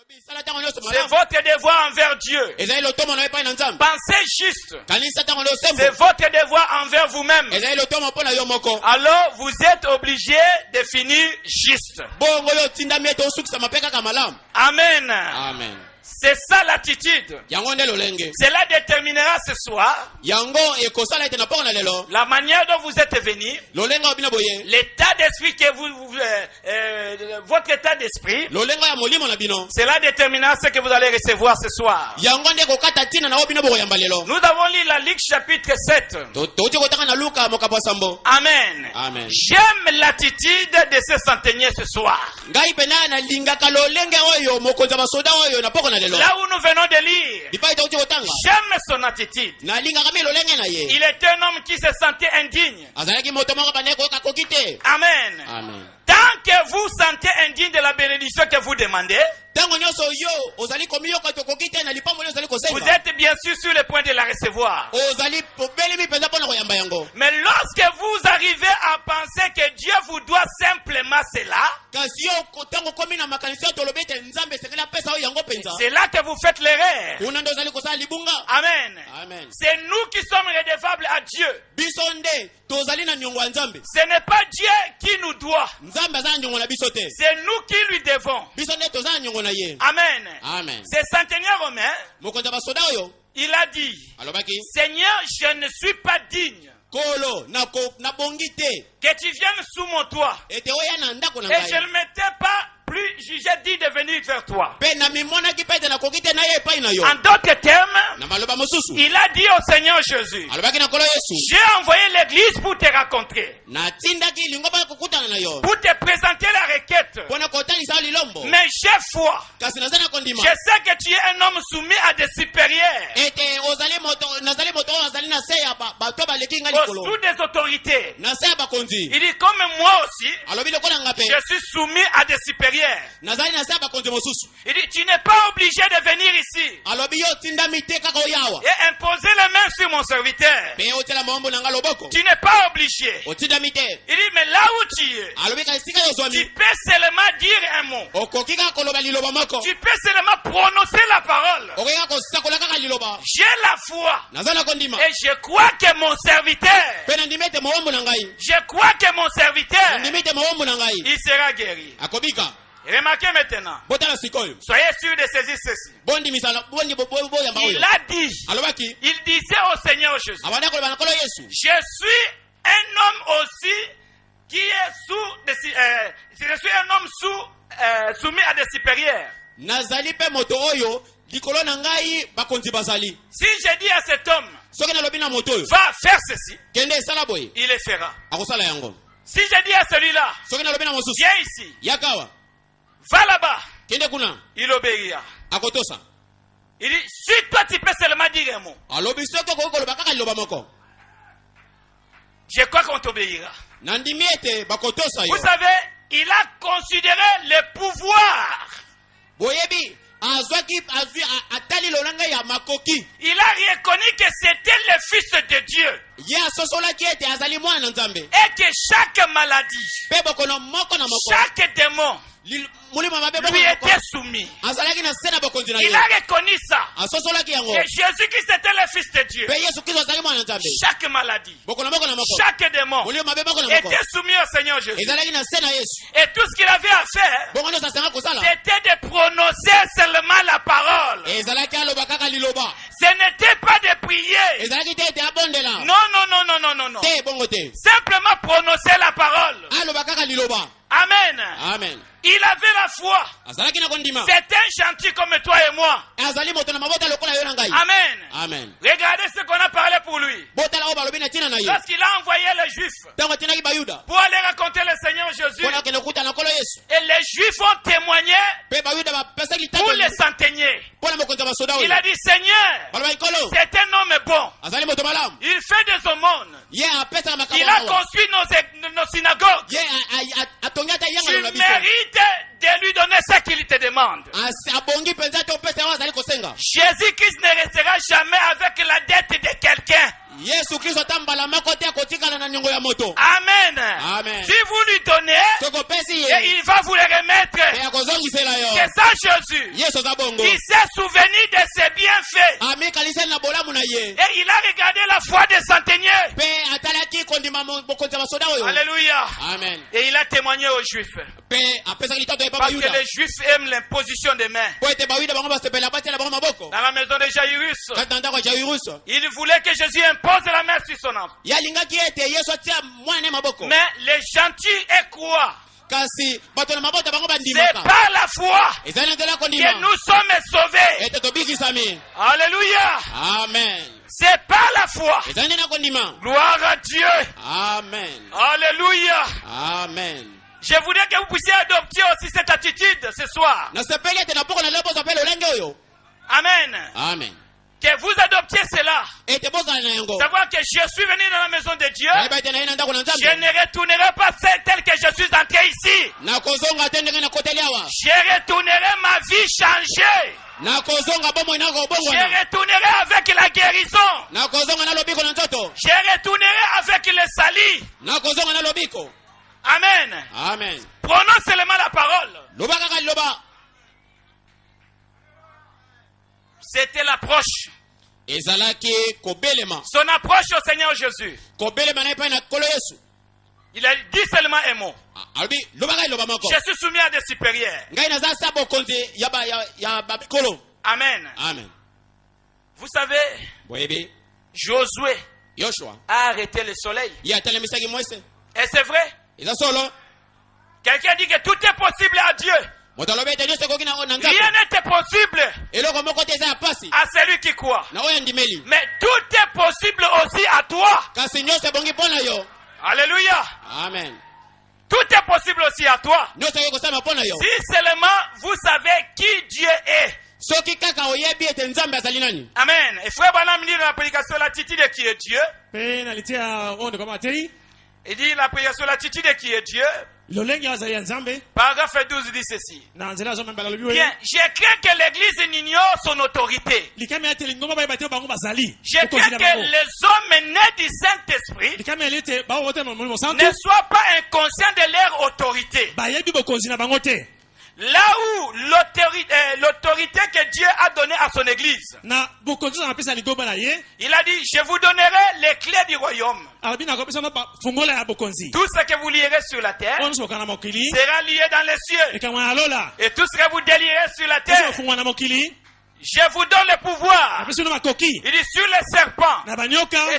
C'est votre devoir envers Dieu. Pensez juste. C'est votre devoir envers vous-même. Alors vous êtes obligé de finir juste. Amen. Amen. C'est ça l'attitude. Cela déterminera ce soir la manière dont vous êtes venu, l'état d'esprit que votre état d'esprit. Cela déterminera ce que vous allez recevoir ce soir. Nous avons lu la Luc chapitre 7. Amen. Amen. J'aime l'attitude de ce centenier ce soir. Là où nous venons de lire, j'aime son attitude. Il était un homme qui se sentait indigne. Amen. Amen. Tant que vous sentez indigne de la bénédiction que vous demandez, vous êtes bien sûr sur le point de la recevoir. Mais lorsque vous arrivez à penser que Dieu vous doit simplement cela, c'est là que vous faites l'erreur. Amen. Amen. C'est nous qui sommes redevables à Dieu. Ce n'est pas Dieu qui nous doit. C'est nous qui lui devons. Amen. Amen. Ce centenier romain, il a dit, Seigneur, je ne suis pas digne que tu viennes sous mon toit. Et je ne m'étais pas plus jugé dit de venir vers toi. En d'autres termes, il a dit au Seigneur Jésus, j'ai envoyé l'église pour te rencontrer, pour te présenter la requête. Mais j'ai foi. Je sais que tu es un homme soumis à des supérieurs, au-dessous des autorités. Il dit, comme moi aussi, je suis soumis à des supérieurs. Il dit, tu n'es pas obligé de venir ici et imposer les mains sur mon serviteur. Tu n'es pas obligé. Il dit, mais là où tu es, tu peux seulement dire un mot. Tu peux seulement prononcer la parole. J'ai la foi et je crois que mon serviteur, il sera guéri. Remarquez maintenant. Soyez sûr de saisir ceci. Il a dit, il disait au Seigneur Jésus, je suis un homme aussi qui est je suis un homme soumis à des supérieurs. Si je dis à cet homme, va faire ceci, il le fera. Si je dis à celui-là, viens ici, va là-bas, il obéira. Il dit, si toi tu peux seulement dire un mot, je crois qu'on t'obéira. Vous savez, il a considéré le pouvoir. Il a reconnu que c'était le Fils de Dieu. Et que chaque maladie, chaque démon lui était soumis. Il a reconnu ça. Et Jésus-Christ était le Fils de Dieu. Chaque maladie, chaque démon était soumis au Seigneur Jésus. Et tout ce qu'il avait à faire, c'était de prononcer seulement la parole. Ce n'était pas de prier. Non. Simplement prononcer la parole. Amen. Amen. Il avait la foi. C'est un chantier comme toi et moi. Amen. Amen. Regardez ce qu'on a parlé pour lui. Lorsqu'il a envoyé les Juifs pour aller raconter le Seigneur Jésus, et les Juifs ont témoigné pour les centeniers. Il a dit, Seigneur, c'est un homme bon. Il fait des aumônes. Il a construit nos synagogues. Tu mérites de lui donner ce qu'il te demande. Jésus-Christ ne restera jamais avec la dette de quelqu'un. Amen. Amen. Si vous lui donnez, Et il va vous les remettre. C'est ça Jésus. Il s'est souvenu de ses bienfaits. Et il a regardé la foi des centeniers. Alléluia. Amen. Et il a témoigné aux Juifs. Parce que les Juifs aiment l'imposition des mains. Dans la maison de Jairus, il voulait que Jésus impose la main sur son enfant. Mais les gentils et quoi? C'est par la foi que nous sommes sauvés. Alléluia. Amen. C'est par la foi. Gloire à Dieu. Amen. Alléluia. Amen. Je voudrais que vous puissiez adopter aussi cette attitude ce soir. Amen. Amen. Que vous adoptiez cela. Savoir que je suis venu dans la maison de Dieu. Je ne retournerai pas tel que je suis entré ici. Je retournerai ma vie changée. Je retournerai avec la guérison. Je retournerai avec le salut. Amen. Amen. Prononce seulement la parole. C'était l'approche. Son approche au Seigneur Jésus. Il a dit seulement un mot. Je suis soumis à des supérieurs. Amen. Amen. Vous savez, Josué a arrêté le soleil. Et c'est vrai. Quelqu'un dit que tout est possible à Dieu. Rien n'était possible à celui qui croit. Mais tout est possible aussi à toi. Alléluia. Amen. Tout est possible aussi à toi. Si seulement vous savez qui Dieu est. Amen. Et frère Branham dit dans la prédication l'attitude de qui est Dieu. Il dit la prédication l'attitude de qui est Dieu. Paragraphe 12 dit ceci. Bien, je crains que l'Église ignore son autorité. Je crains que les hommes nés du Saint-Esprit ne soient pas inconscients de leur autorité. Là où l'autorité que Dieu a donnée à son église. Il a dit, je vous donnerai les clés du royaume. Tout ce que vous lierez sur la terre sera lié dans les cieux. Et tout ce que vous délierez sur la terre, je vous donne le pouvoir. Il dit sur les serpents et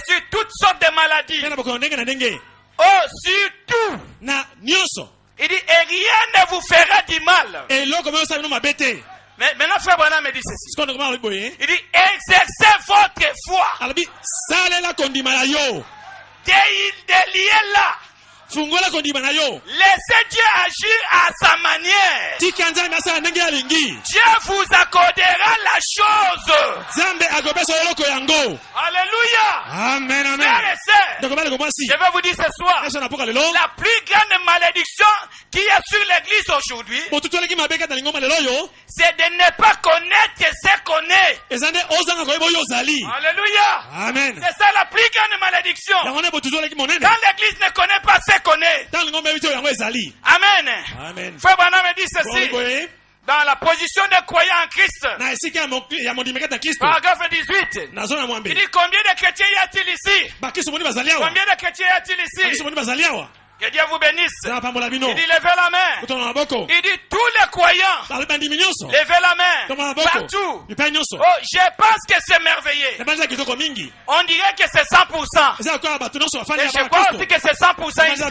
sur toutes sortes de maladies. Oh, sur tout. Il dit, et rien ne vous fera du mal. Mais maintenant, frère Branham me dit ceci. Il dit, exercez votre foi. Déliez-la. Laissez Dieu agir à sa manière. Dieu vous accordera la chose. Alléluia. Amen, amen. Frères et sœurs, je vais vous dire ce soir, la plus grande malédiction qui est sur l'église aujourd'hui, c'est de ne pas connaître ce qu'on est. Alléluia. Amen. C'est ça la plus grande malédiction. Quand l'église ne connaît pas ce qu'on est. Amen. Amen. Frère Branham dit ceci. Dans la position de croyant en Christ. Paragraphe 18. Il dit combien de chrétiens y a-t-il ici? Combien de chrétiens y a-t-il ici? Que Dieu vous bénisse. Il dit levez la main. Il dit tous les croyants. Levez la main. Partout. Oh, je pense que c'est merveilleux. On dirait que c'est 100%. Et je crois aussi que c'est 100% ici.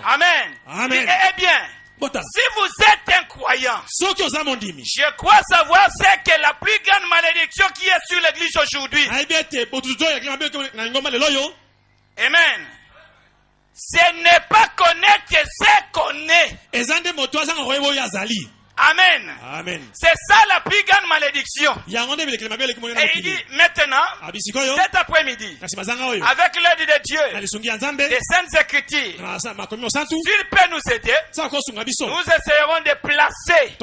Amen. Amen. Eh bien, si vous êtes un croyant, je crois savoir c'est que la plus grande malédiction qui est sur l'église aujourd'hui. Amen. Ce n'est pas connaître ce qu'on est. Amen. Amen. C'est ça la plus grande malédiction. Et il dit maintenant, cet après-midi, avec l'aide de Dieu, des saintes écritures, s'il peut nous aider, nous essayerons de placer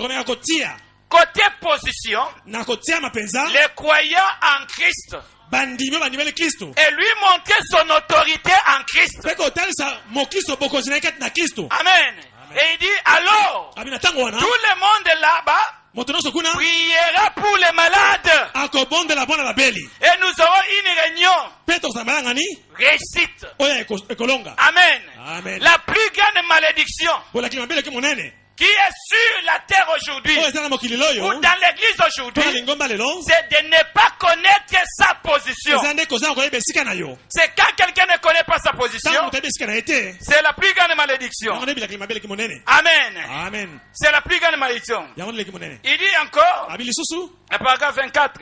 côté position les croyants en Christ. Et lui montrer son autorité en Christ. Amen. Et il dit alors, tout le monde là-bas priera pour les malades. Et nous aurons une réunion. Réussite. Amen. La plus grande malédiction qui est sur la terre aujourd'hui, ou dans l'église aujourd'hui, c'est de ne pas connaître sa position. C'est quand quelqu'un ne connaît pas sa position, c'est la plus grande malédiction. Amen. C'est la plus grande malédiction. Il dit encore, le paragraphe 24.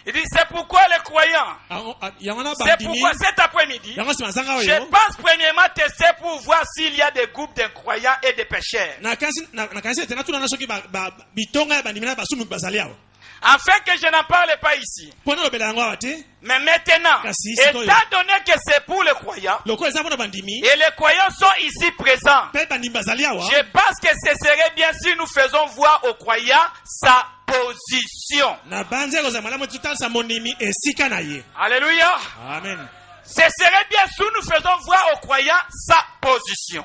Il dit, c'est pourquoi les croyants, c'est pourquoi cet après-midi, je pense premièrement tester pour voir s'il y a des groupes de croyants et de pécheurs. Afin que je n'en parle pas ici. Mais maintenant, étant donné que c'est pour les croyants, et les croyants sont ici présents, je pense que ce serait bien si nous faisons voir aux croyants sa position. Alléluia. Amen. Ce serait bien si nous faisons voir aux croyants sa position.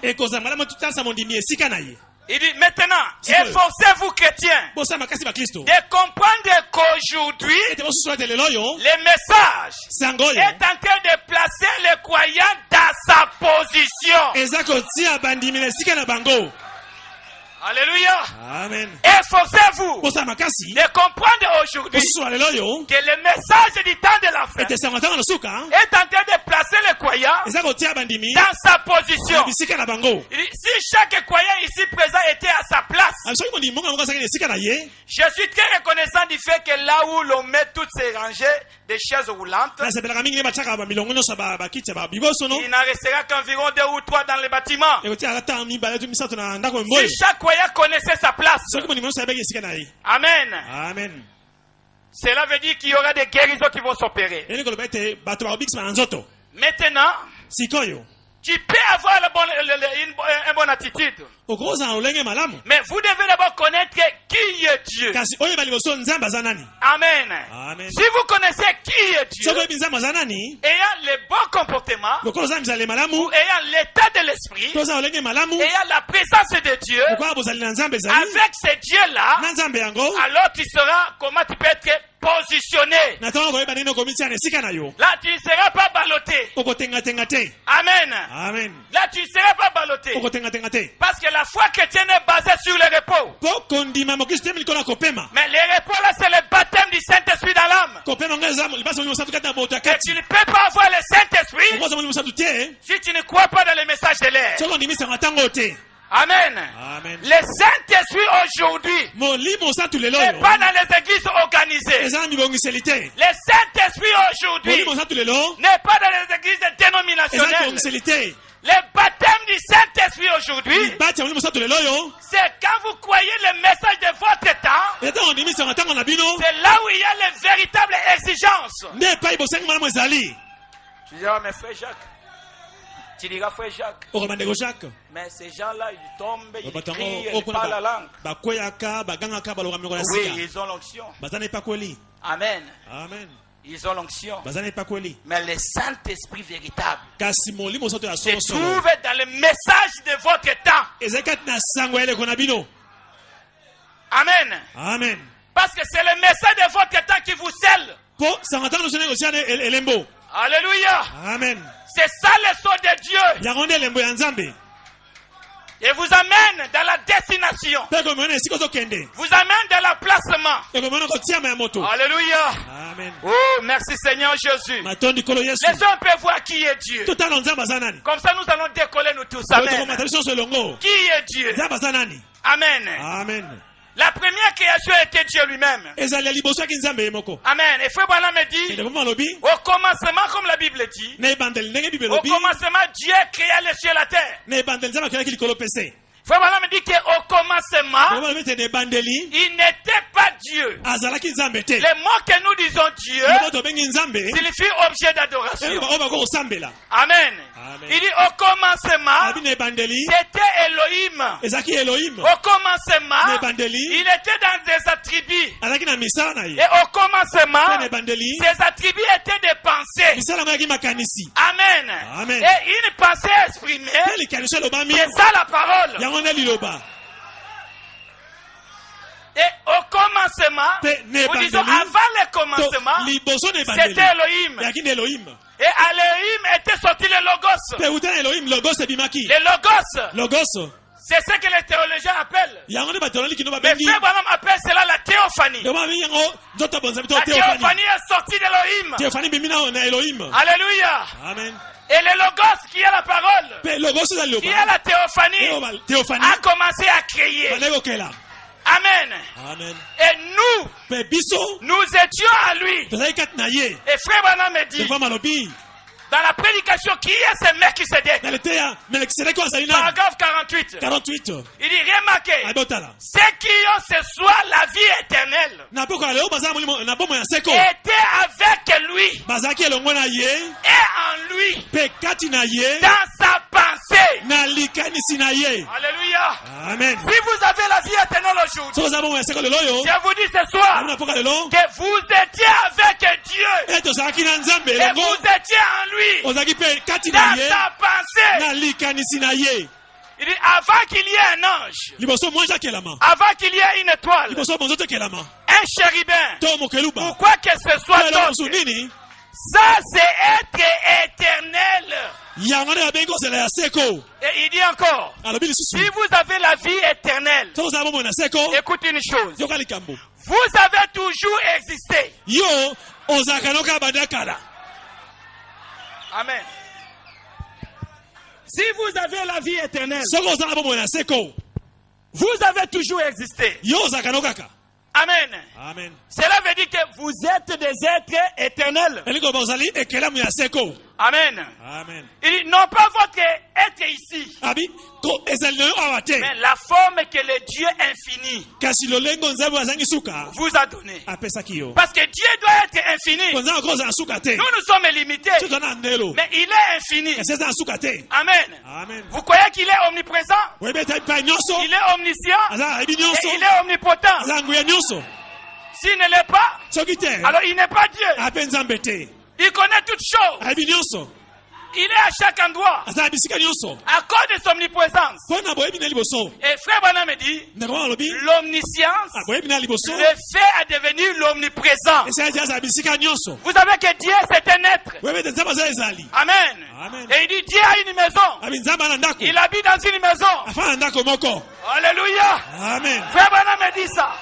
Il dit maintenant, efforcez-vous chrétiens de comprendre qu'aujourd'hui, le message est en train de placer les croyants dans sa position. Alléluia. Amen. Efforcez-vous de comprendre aujourd'hui que le message du temps de la fin est en train de placer les croyants dans sa position. Si chaque croyant ici présent était à sa place, je suis très reconnaissant du fait que là où l'on met toutes ces rangées de chaises roulantes, il n'en restera qu'environ 2 ou 3 dans le bâtiment. Si chaque croyant connaissait sa place. Amen. Amen. Cela veut dire qu'il y aura des guérisons qui vont s'opérer. Maintenant, tu peux avoir une bonne attitude. Mais vous devez d'abord connaître qui est Dieu. Amen. Si vous connaissez qui est Dieu, ayant le bon comportement, ou ayant l'état de l'esprit, ayant la présence de Dieu, avec ce Dieu-là, alors tu sauras comment tu peux être positionné. Là, tu ne seras pas ballotté. Amen. Là, tu ne seras pas ballotté. Parce que la foi chrétienne est basée sur le repos. Mais le repos là, c'est le baptême du Saint-Esprit dans l'âme. Et tu ne peux pas avoir le Saint-Esprit si tu ne crois pas dans le message de l'air. Amen. Le Saint-Esprit aujourd'hui n'est pas dans les églises organisées. Le Saint-Esprit aujourd'hui n'est pas dans les églises dénominationnelles. Le baptême du Saint-Esprit aujourd'hui, c'est quand vous croyez le message de votre temps, c'est là où il y a les véritables exigences. Tu diras, mais frère Jacques, tu diras frère Jacques, mais ces gens-là, ils tombent, ils crient, ils parlent la langue. Oui, ils ont l'onction. Amen. Ils ont l'onction. Mais le Saint-Esprit véritable se trouve dans le message de votre temps. Amen. Parce que c'est le message de votre temps qui vous scelle. Alléluia. Amen. C'est ça le son de Dieu. Et vous amène dans la destination. Vous amène dans l'emplacement. Alléluia. Amen. Oh, merci Seigneur Jésus. Les hommes peuvent voir qui est Dieu. Comme ça, nous allons décoller nous tous. Amen. Qui est Dieu? Amen. La première création était Dieu lui-même. Amen. Et Frère Branham me dit, au commencement, comme la Bible dit, au commencement, Dieu créa les cieux et la terre. Frère Branham dit qu'au commencement, il n'était pas Dieu. Les mots que nous disons Dieu signifient objet d'adoration. Amen. Il dit au commencement, c'était Elohim. Au commencement, il était dans des attributs. Et au commencement, ses attributs étaient des pensées. Amen. Et une pensée exprimée, c'est ça la parole. Et au commencement, nous disons avant le commencement, c'était Elohim. Et à Elohim était sorti le Logos. Le Logos. C'est ce que les théologiens appellent. Mais Frère Branham appelle cela la théophanie. La théophanie est sortie d'Elohim. Alléluia. Amen. Et le Logos qui est la parole, qui est la théophanie, a commencé à créer. Amen. Et nous étions à lui. Et Frère Branham me dit, dans la prédication, qui est ce Melchisédek? Paragraphe 48. Il dit, remarquez, ceux qui ont ce soir la vie éternelle étaient avec lui et en lui, dans sa pensée. Alléluia. Amen. Si vous avez la vie éternelle aujourd'hui, je vous dis ce soir que vous étiez avec Dieu et vous étiez en lui. Dans sa pensée. Il dit avant qu'il y ait un ange, avant qu'il y ait une étoile, un chérubin, pourquoi que ce soit donc, ça c'est être éternel. Et il dit encore, si vous avez la vie éternelle, écoute une chose, vous avez toujours existé. Amen. Si vous avez la vie éternelle, vous avez toujours existé. Amen. Cela veut dire que vous êtes des êtres éternels. Amen. Il dit non pas votre être ici, mais la forme que le Dieu infini vous a donnée. Parce que Dieu doit être infini. Nous sommes limités, mais il est infini. Amen. Vous croyez qu'il est omniprésent? Il est omniscient et il est omnipotent. S'il ne l'est pas, alors il n'est pas Dieu. Il connaît toutes choses. Il est à chaque endroit. À cause de son omniprésence. Et Frère Branham me dit, l'omniscience, le fait à devenir l'omniprésent. Vous savez que Dieu c'est un être. Amen. Et il dit Dieu a une maison. Il habite dans une maison. Alléluia. Frère Branham me dit ça.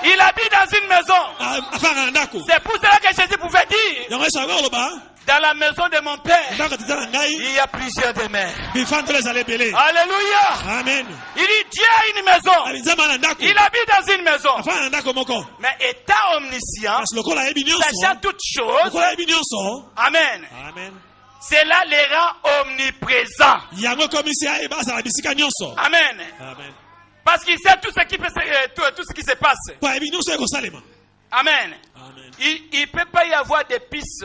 Il habite dans une maison. C'est pour cela que Jésus pouvait dire, dans la maison de mon Père, il y a plusieurs demeures. Alléluia. Il dit Dieu a une maison. Il habite dans une maison. Mais étant omniscient, sachant toutes choses, Amen. Cela les rend omniprésents. Amen. Parce qu'il sait tout ce qui se passe. Amen. Il ne peut pas y avoir des pistes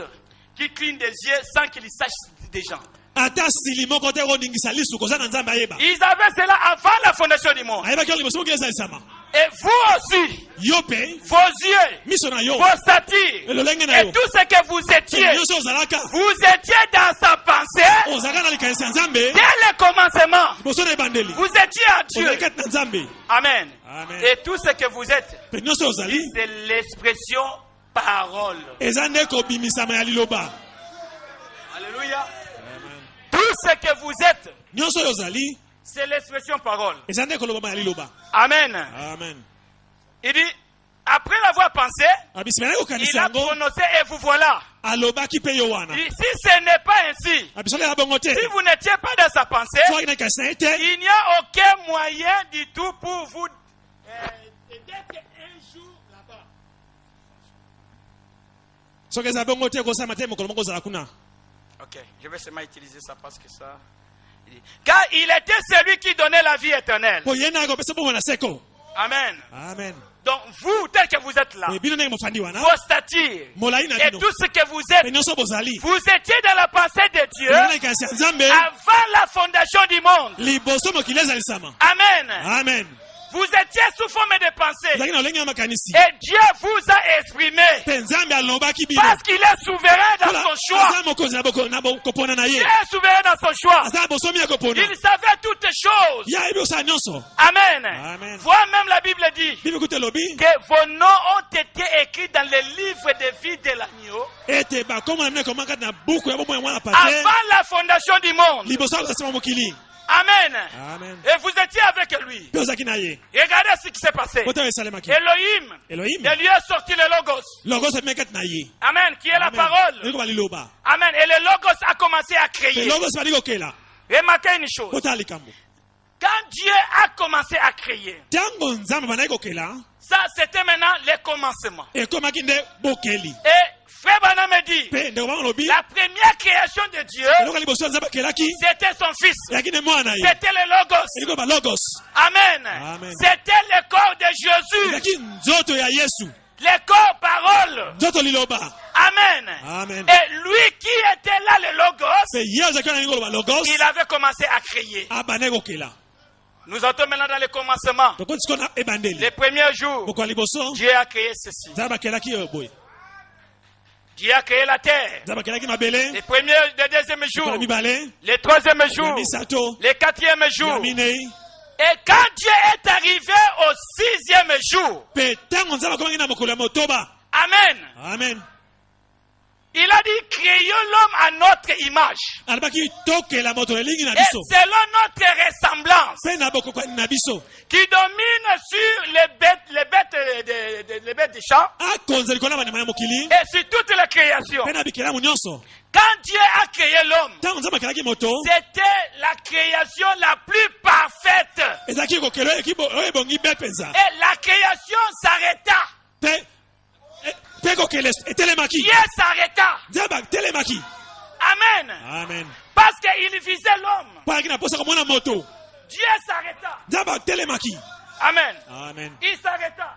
qui clignent des yeux sans qu'il sache des gens. Ils avaient cela avant la fondation du monde. Et vous aussi, vos yeux, vos statues, et tout ce que vous étiez dans sa pensée, dès le commencement, vous étiez à Dieu. Amen. Et tout ce que vous êtes, c'est l'expression parole. Alléluia. Tout ce que vous êtes, c'est l'expression parole. Amen. Il dit, après l'avoir pensé, il a prononcé et vous voilà. Il dit, si ce n'est pas ainsi, si vous n'étiez pas dans sa pensée, il n'y a aucun moyen du tout pour vous d'être un jour là-bas. Ok, je vais seulement utiliser ça parce que ça... Car il était celui qui donnait la vie éternelle. Amen. Amen. Donc vous, tel que vous êtes là, vos statuts et tout ce que vous êtes, vous étiez dans la pensée de Dieu avant la fondation du monde. Amen. Amen. Vous étiez sous forme de pensée. Et Dieu vous a exprimé. Parce qu'il est souverain dans son choix. Il est souverain dans son choix. Il savait toutes choses. Amen. Amen. Voilà même la Bible dit que vos noms ont été écrits dans le livre de vie de l'agneau. Avant la fondation du monde. Amen. Amen. Et vous étiez avec lui. Regardez ce qui s'est passé. Elohim. De lui est sorti le Logos. Amen. Qui est la parole. Amen. Et le Logos a commencé à créer. Remarquez une chose. Quand Dieu a commencé à créer, ça c'était maintenant le commencement. Et Frère Branham me dit, la première création de Dieu, c'était son fils. C'était le Logos. Amen. C'était le corps de Jésus. Le corps parole. Amen. Et lui qui était là, le Logos, il avait commencé à créer. Nous entrons maintenant dans le commencement. Les premiers jours, Dieu a créé ceci. Dieu a créé la terre. Les premiers, les deuxièmes jours, les troisièmes jours, les quatrièmes jours. Et quand Dieu est arrivé au sixième jour, Amen. Il a dit, créons l'homme à notre image. Et selon notre ressemblance. Qui domine sur les bêtes des champs. Et sur toute la création. Quand Dieu a créé l'homme, c'était la création la plus parfaite. Et la création s'arrêta. Dieu s'arrêta. Amen. Parce qu'il visait l'homme. Dieu s'arrêta. Amen. Il s'arrêta.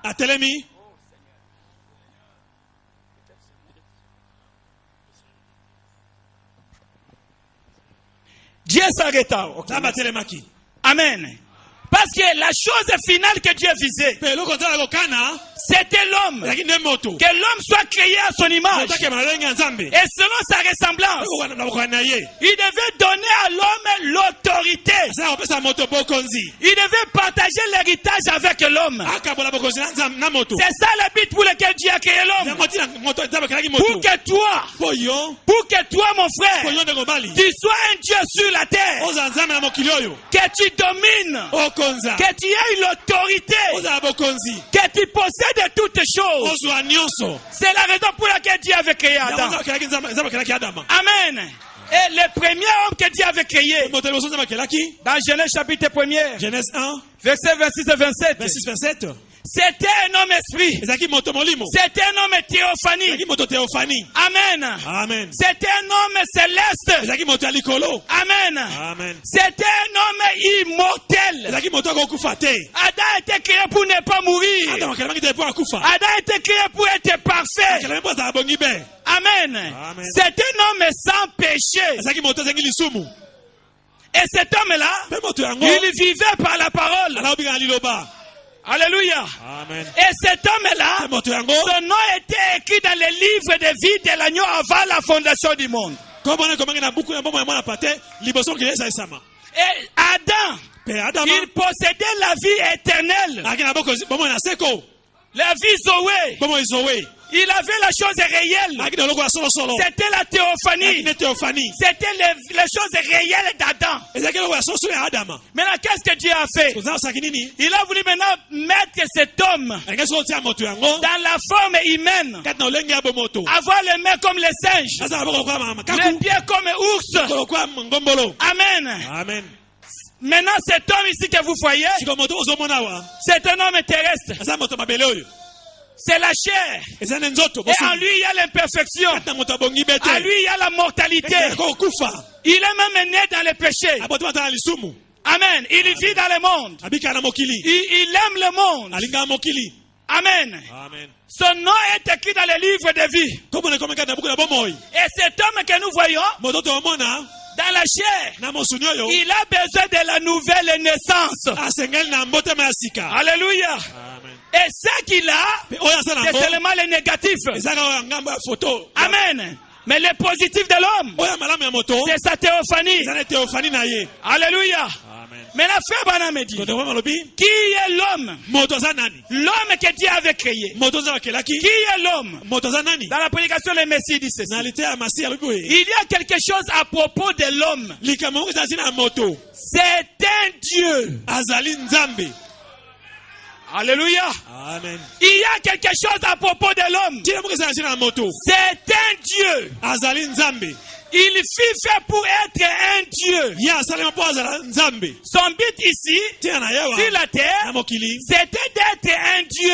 Dieu s'arrêta. Amen. Parce que la chose finale que Dieu visait, c'était l'homme. Que l'homme soit créé à son image. Et selon sa ressemblance. Il devait donner à l'homme l'autorité. Il devait partager l'héritage avec l'homme. C'est ça le but pour lequel Dieu a créé l'homme. Pour que toi, mon frère, tu sois un Dieu sur la terre. Que tu domines. Que tu aies l'autorité. Que tu possèdes toutes choses. C'est la raison pour laquelle Dieu avait créé Adam. Amen. Et le premier homme que Dieu avait créé, dans Genèse chapitre 1er, Genèse 1, verset 26 et 27. C'était un homme esprit. C'était un homme théophanie. Amen. C'était un homme céleste. Amen. C'était un homme immortel. Adam était créé pour ne pas mourir. Adam était créé pour être parfait. Amen. C'est un homme sans péché. Et cet homme-là, il vivait par la parole. Alléluia. Amen. Et cet homme-là, son nom était écrit dans le livre de vie de l'agneau avant la fondation du monde. Et Adam, il possédait la vie éternelle. La vie Zoé. Il avait la chose réelle. C'était la théophanie. C'était les choses réelles d'Adam. Maintenant, qu'est-ce que Dieu a fait? Il a voulu maintenant mettre cet homme dans la forme humaine. Avoir les mains comme les singes. Les pieds comme ours. Amen. Maintenant, cet homme ici que vous voyez, c'est un homme terrestre. C'est la chair. Et en lui, il y a l'imperfection. En lui, il y a la mortalité. Il est même né dans le péché. Amen. Il vit dans le monde. Il aime le monde. Amen. Son nom est écrit dans le livre de vie. Et cet homme que nous voyons dans la chair, il a besoin de la nouvelle naissance. Alléluia. Et ce qu'il a, c'est seulement le négatif. Amen. Mais le positif de l'homme, c'est sa théophanie. Alléluia. Mais la frère Branham me dit, qui est l'homme? L'homme que Dieu avait créé. Qui est l'homme? Dans la prédication, le Messie dit ceci. Il y a quelque chose à propos de l'homme. C'est un Dieu. Alléluia. Amen. Il y a quelque chose à propos de l'homme. C'est un Dieu. Il fut fait pour être un Dieu. Son but ici, sur la terre, c'était d'être un Dieu.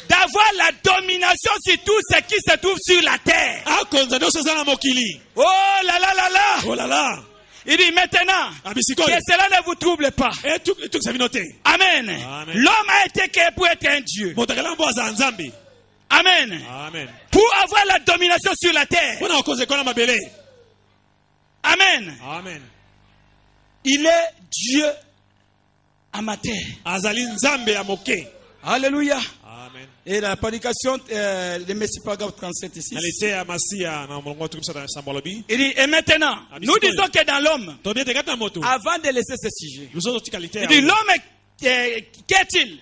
D'avoir la domination sur tout ce qui se trouve sur la terre. Oh là là là là. Oh là là. Il dit maintenant que cela ne vous trouble pas. Amen. L'homme a été créé pour être un Dieu. Amen. Amen. Pour avoir la domination sur la terre. Amen. Amen. Il est Dieu amateur. Alléluia. Amen. Et la prédication de Messie paragraphe 37 ici. Il dit, et maintenant, nous disons que dans l'homme, avant de laisser ce sujet, il dit, l'homme, qu'est-il?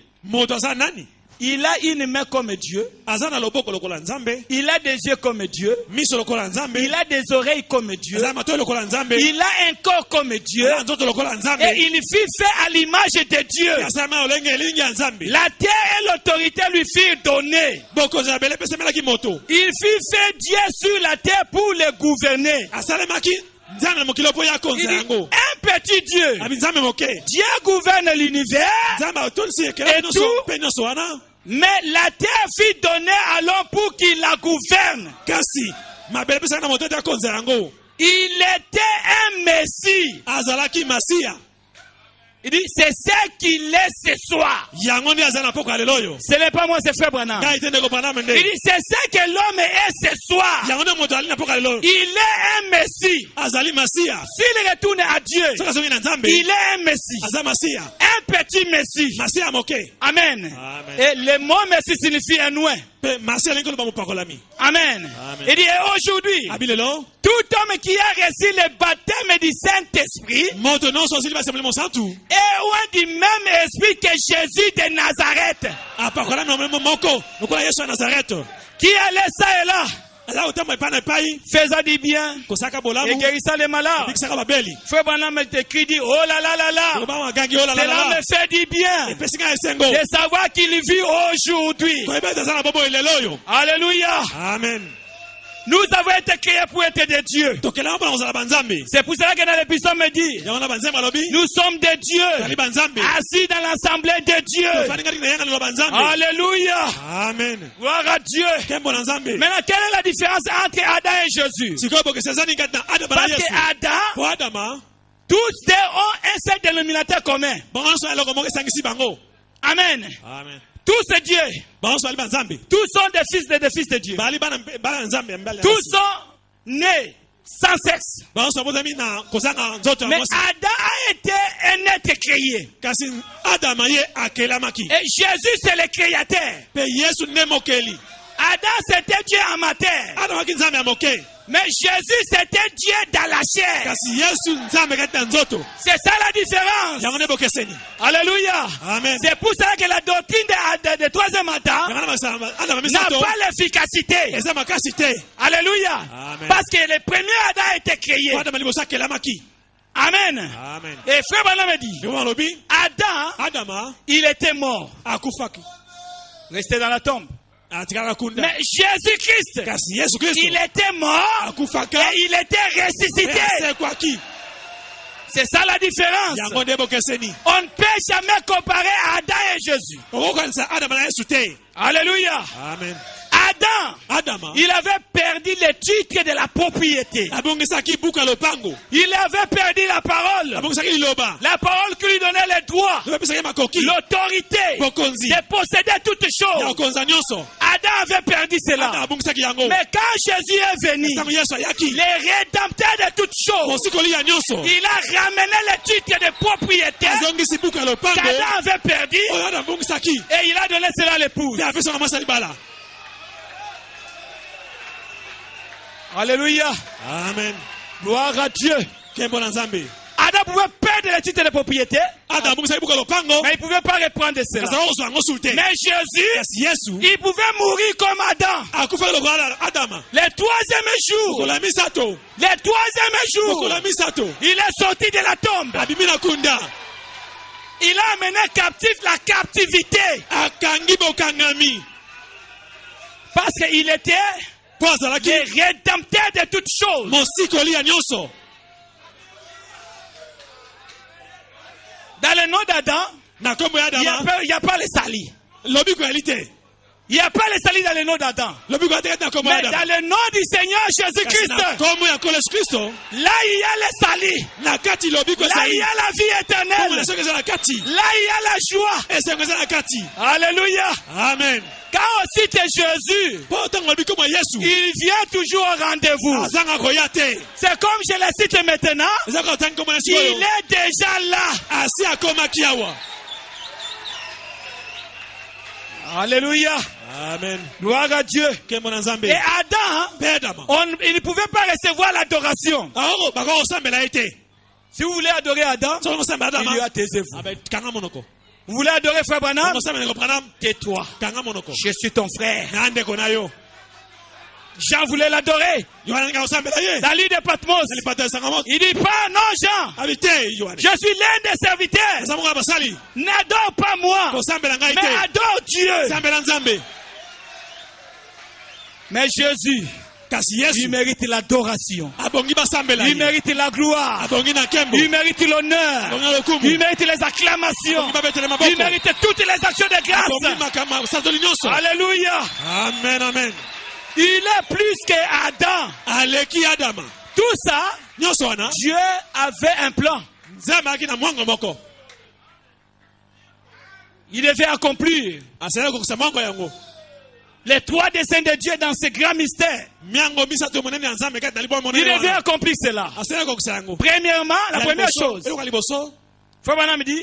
Il a une main comme Dieu. Il a des yeux comme Dieu. Il a des oreilles comme Dieu. Il a un corps comme Dieu. Et il fut fait à l'image de Dieu. La terre et l'autorité lui furent données. Il fut fait Dieu sur la terre pour le gouverner. Il dit, un petit Dieu. Dieu gouverne l'univers et tout. Mais la terre fut donnée à l'homme pour qu'il la gouverne. Il était un Messie. Il dit, c'est ce qu'il est ce soir. Ce n'est pas moi, c'est frère Branham. Il dit, c'est ce que l'homme est ce soir. Il est un Messie. S'il retourne à Dieu, il est un Messie. Un petit Messie. Amen. Et le mot Messie signifie un oint. Amen. Il dit, aujourd'hui, tout homme qui a reçu le baptême du Saint-Esprit est loin du même esprit que Jésus de Nazareth. Qui allait ça et là, faisant du bien et guérissant les malades. Frère Branham t'écrit, dit, oh là là là là, cela me fait du bien de savoir qu'il vit aujourd'hui. Alléluia. Amen. Nous avons été créés pour être des dieux. C'est pour cela que dans l'épisode me dit, nous sommes des dieux assis dans l'assemblée des dieux. Alléluia. Amen. Gloire à Dieu. Maintenant, quelle est la différence entre Adam et Jésus? Parce que Adam, tous ont un seul dénominateur commun. Amen. Amen. Tous ces dieux. Tous sont des fils de Dieu. Tous sont nés sans sexe. Mais Adam a été un être créé. Et Jésus c'est le créateur. Adam c'était Dieu amateur. Mais Jésus c'était Dieu dans la chair. C'est ça la différence. Alléluia. Amen. C'est pour ça que la doctrine de troisième Adam n'a pas l'efficacité. Alléluia. Amen. Parce que le premier Adam a été créé. Amen. Amen. Et frère Branham me dit, Adam, il était mort. Resté dans la tombe. Mais Jésus-Christ, il était mort et il était ressuscité. C'est ça la différence. On ne peut jamais comparer Adam et Jésus. Amen. Alléluia. Amen. Il avait perdu le titre de la propriété. Il avait perdu la parole. La parole qui lui donnait les droits, l'autorité de posséder toutes choses. Adam avait perdu cela. Mais quand Jésus est venu, le rédempteur de toutes choses, il a ramené le titre de propriété qu'Adam avait perdu et il a donné cela à l'épouse. Alléluia. Amen. Gloire à Dieu. Adam pouvait perdre le titre de propriété, mais il ne pouvait pas reprendre cela. Mais Jésus, il pouvait mourir comme Adam. Le troisième jour, il est sorti de la tombe. Il a amené captif la captivité. Parce qu'il était le rédempteur de toutes choses. Dans le nom d'Adam, il n'y a pas les salis. Il n'y a pas les salis dans le nom d'Adam. Mais dans le nom du Seigneur Jésus-Christ, là il y a les salis. Là il y a la vie éternelle. Là il y a la joie. Alléluia. Amen. Quand aussi tu es Jésus, il vient toujours au rendez-vous. C'est comme je le cite maintenant. Il est déjà là. Alléluia. Amen. Gloire à Dieu. Et Adam, il ne pouvait pas recevoir l'adoration. Si vous voulez adorer Adam, il lui a taisez-vous. Vous voulez adorer frère Branham? Tais-toi. Je suis ton frère. Jean voulait l'adorer. Dans l'île de Patmos. Il dit pas non Jean. Je suis l'un des serviteurs. N'adore pas moi, mais adore Dieu. Mais Jésus, il mérite l'adoration. Il mérite la gloire. Il mérite l'honneur. Il mérite les acclamations. Il mérite toutes les actions de grâce. Alléluia. Amen, amen. Il est plus que Adam. Tout ça, Dieu avait un plan. Il devait accomplir les trois desseins de Dieu dans ce grand mystère. Il devait accomplir cela. Premièrement, la première chose, Frère Branham dit,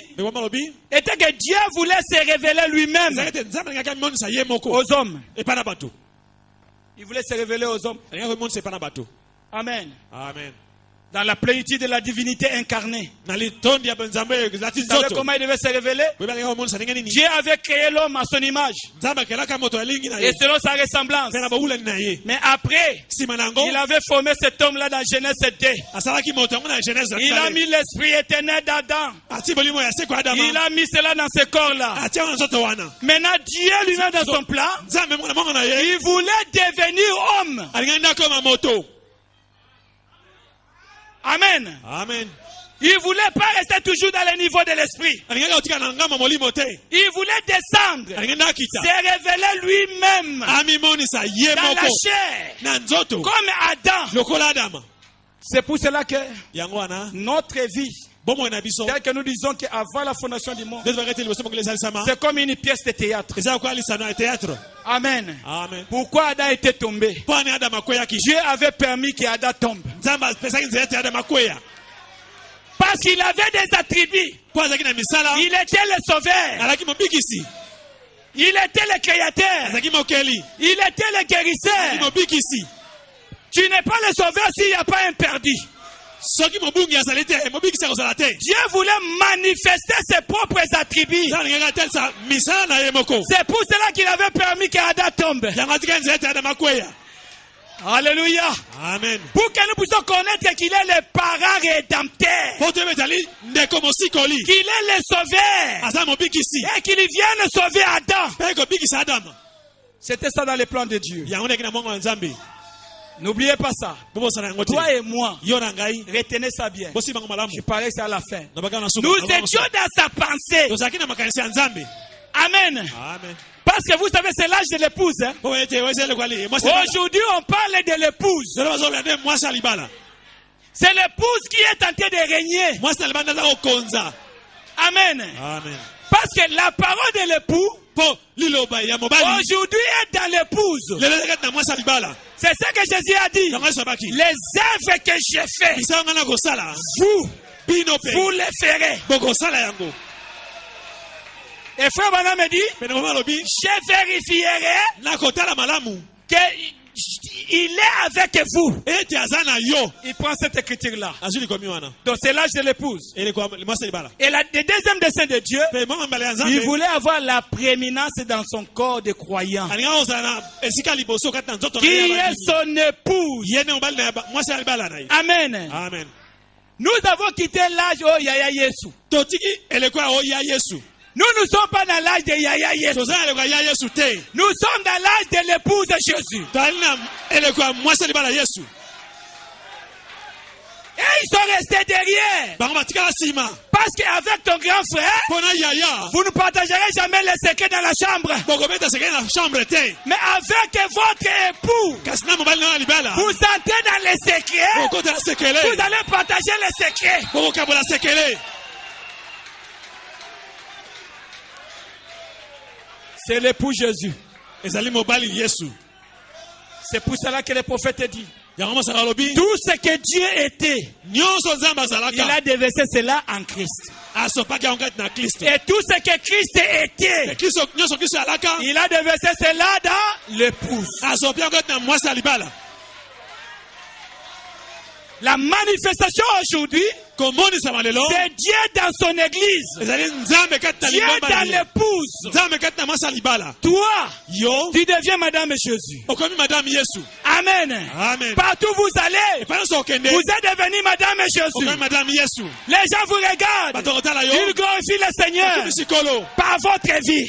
était que Dieu voulait se révéler lui-même aux hommes. Il voulait se révéler aux hommes. Amen. Amen. Dans la plénitude de la divinité incarnée. Vous savez comment il devait se révéler? Dieu avait créé l'homme à son image et selon sa ressemblance. Mais après, il avait formé cet homme-là dans Genèse 2. Il a mis l'esprit éternel d'Adam. Il a mis cela dans ce corps-là. Maintenant, Dieu lui-même dans son plan, il voulait devenir homme. Amen. Amen. Il ne voulait pas rester toujours dans le niveau de l'esprit. Il voulait descendre, se révéler lui-même dans la chair, comme Adam. C'est pour cela que notre vie, tel que nous disons qu'avant la fondation du monde, c'est comme une pièce de théâtre. Amen. Amen. Pourquoi Adam était tombé? Dieu avait permis qu'Adam tombe. Parce qu'il avait des attributs. Il était le sauveur. Il était le créateur. Il était le guérisseur. Tu n'es pas le sauveur s'il n'y a pas un perdu. Dieu voulait manifester ses propres attributs. C'est pour cela qu'il avait permis qu'Adam tombe. Alléluia. Amen. Pour que nous puissions connaître qu'il est le parent rédempteur, qu'il est le sauveur et qu'il vienne sauver Adam. C'était ça dans les plans de Dieu. N'oubliez pas ça. Toi et moi, retenez ça bien. Je parlais ça à la fin. Nous étions dans sa pensée. Amen. Amen. Parce que vous savez, c'est l'âge de l'épouse. Hein? Aujourd'hui, on parle de l'épouse. C'est l'épouse qui est en train de régner. Amen. Amen. Parce que la parole de l'époux aujourd'hui est dans l'épouse. C'est ce que Jésus a dit. Les œuvres que j'ai faites, vous les ferez. Et frère Bana me dit, je vérifierai qu'il est avec vous. Il prend cette écriture-là. Donc c'est l'âge de l'épouse. Et le deuxième dessein de Dieu, il voulait avoir la prééminence dans son corps de croyant. Qui est son épouse. Amen. Amen. Nous avons quitté l'âge oh Yaya Yesu. Nous ne sommes pas dans l'âge de Yaya Yesu. Nous sommes dans l'âge de l'épouse de Jésus. Et ils sont restés derrière. Parce qu'avec ton grand frère, vous ne partagerez jamais les secrets dans la chambre. Mais avec votre époux, vous entrez dans les secrets. Vous allez partager les secrets. C'est l'époux Jésus. C'est pour cela que le prophète dit. Tout ce que Dieu était, il a déversé cela en Christ. Et tout ce que Christ était, il a déversé cela dans l'épouse. La manifestation aujourd'hui, c'est Dieu dans son église. Dieu dans l'épouse. Toi, tu deviens Madame Jésus. Amen. Amen. Partout où vous allez, vous êtes devenu Madame Jésus. Les gens vous regardent. Ils glorifient le Seigneur par votre vie.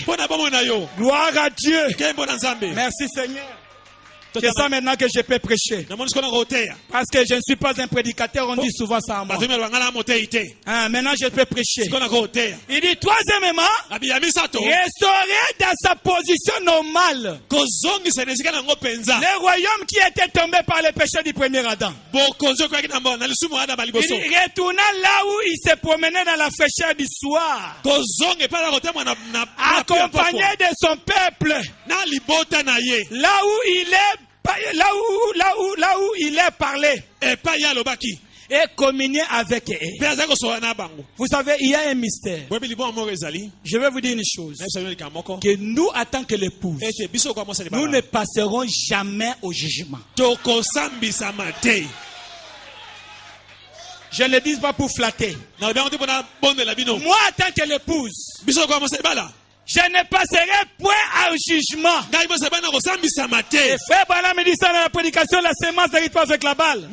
Gloire à Dieu. Merci Seigneur. C'est ça maintenant que je peux prêcher. Parce que je ne suis pas un prédicateur, on dit souvent ça à moi. Maintenant je peux prêcher. Il dit troisièmement, restaurer dans sa position normale. Le royaume qui était tombé par le péché du premier Adam. Il retourna là où il se promenait dans la fraîcheur du soir. Accompagné de son peuple. Là où il est. Là où il est parlé et communier avec eux. Vous savez, il y a un mystère. Je vais vous dire une chose. Que nous, en tant que l'épouse, nous ne passerons jamais au jugement. Je ne le dis pas pour flatter. Moi, en tant que l'épouse, je ne passerai point au jugement. Et frère Bana me dit ça dans la prédication, la sémence n'arrive pas avec la balle.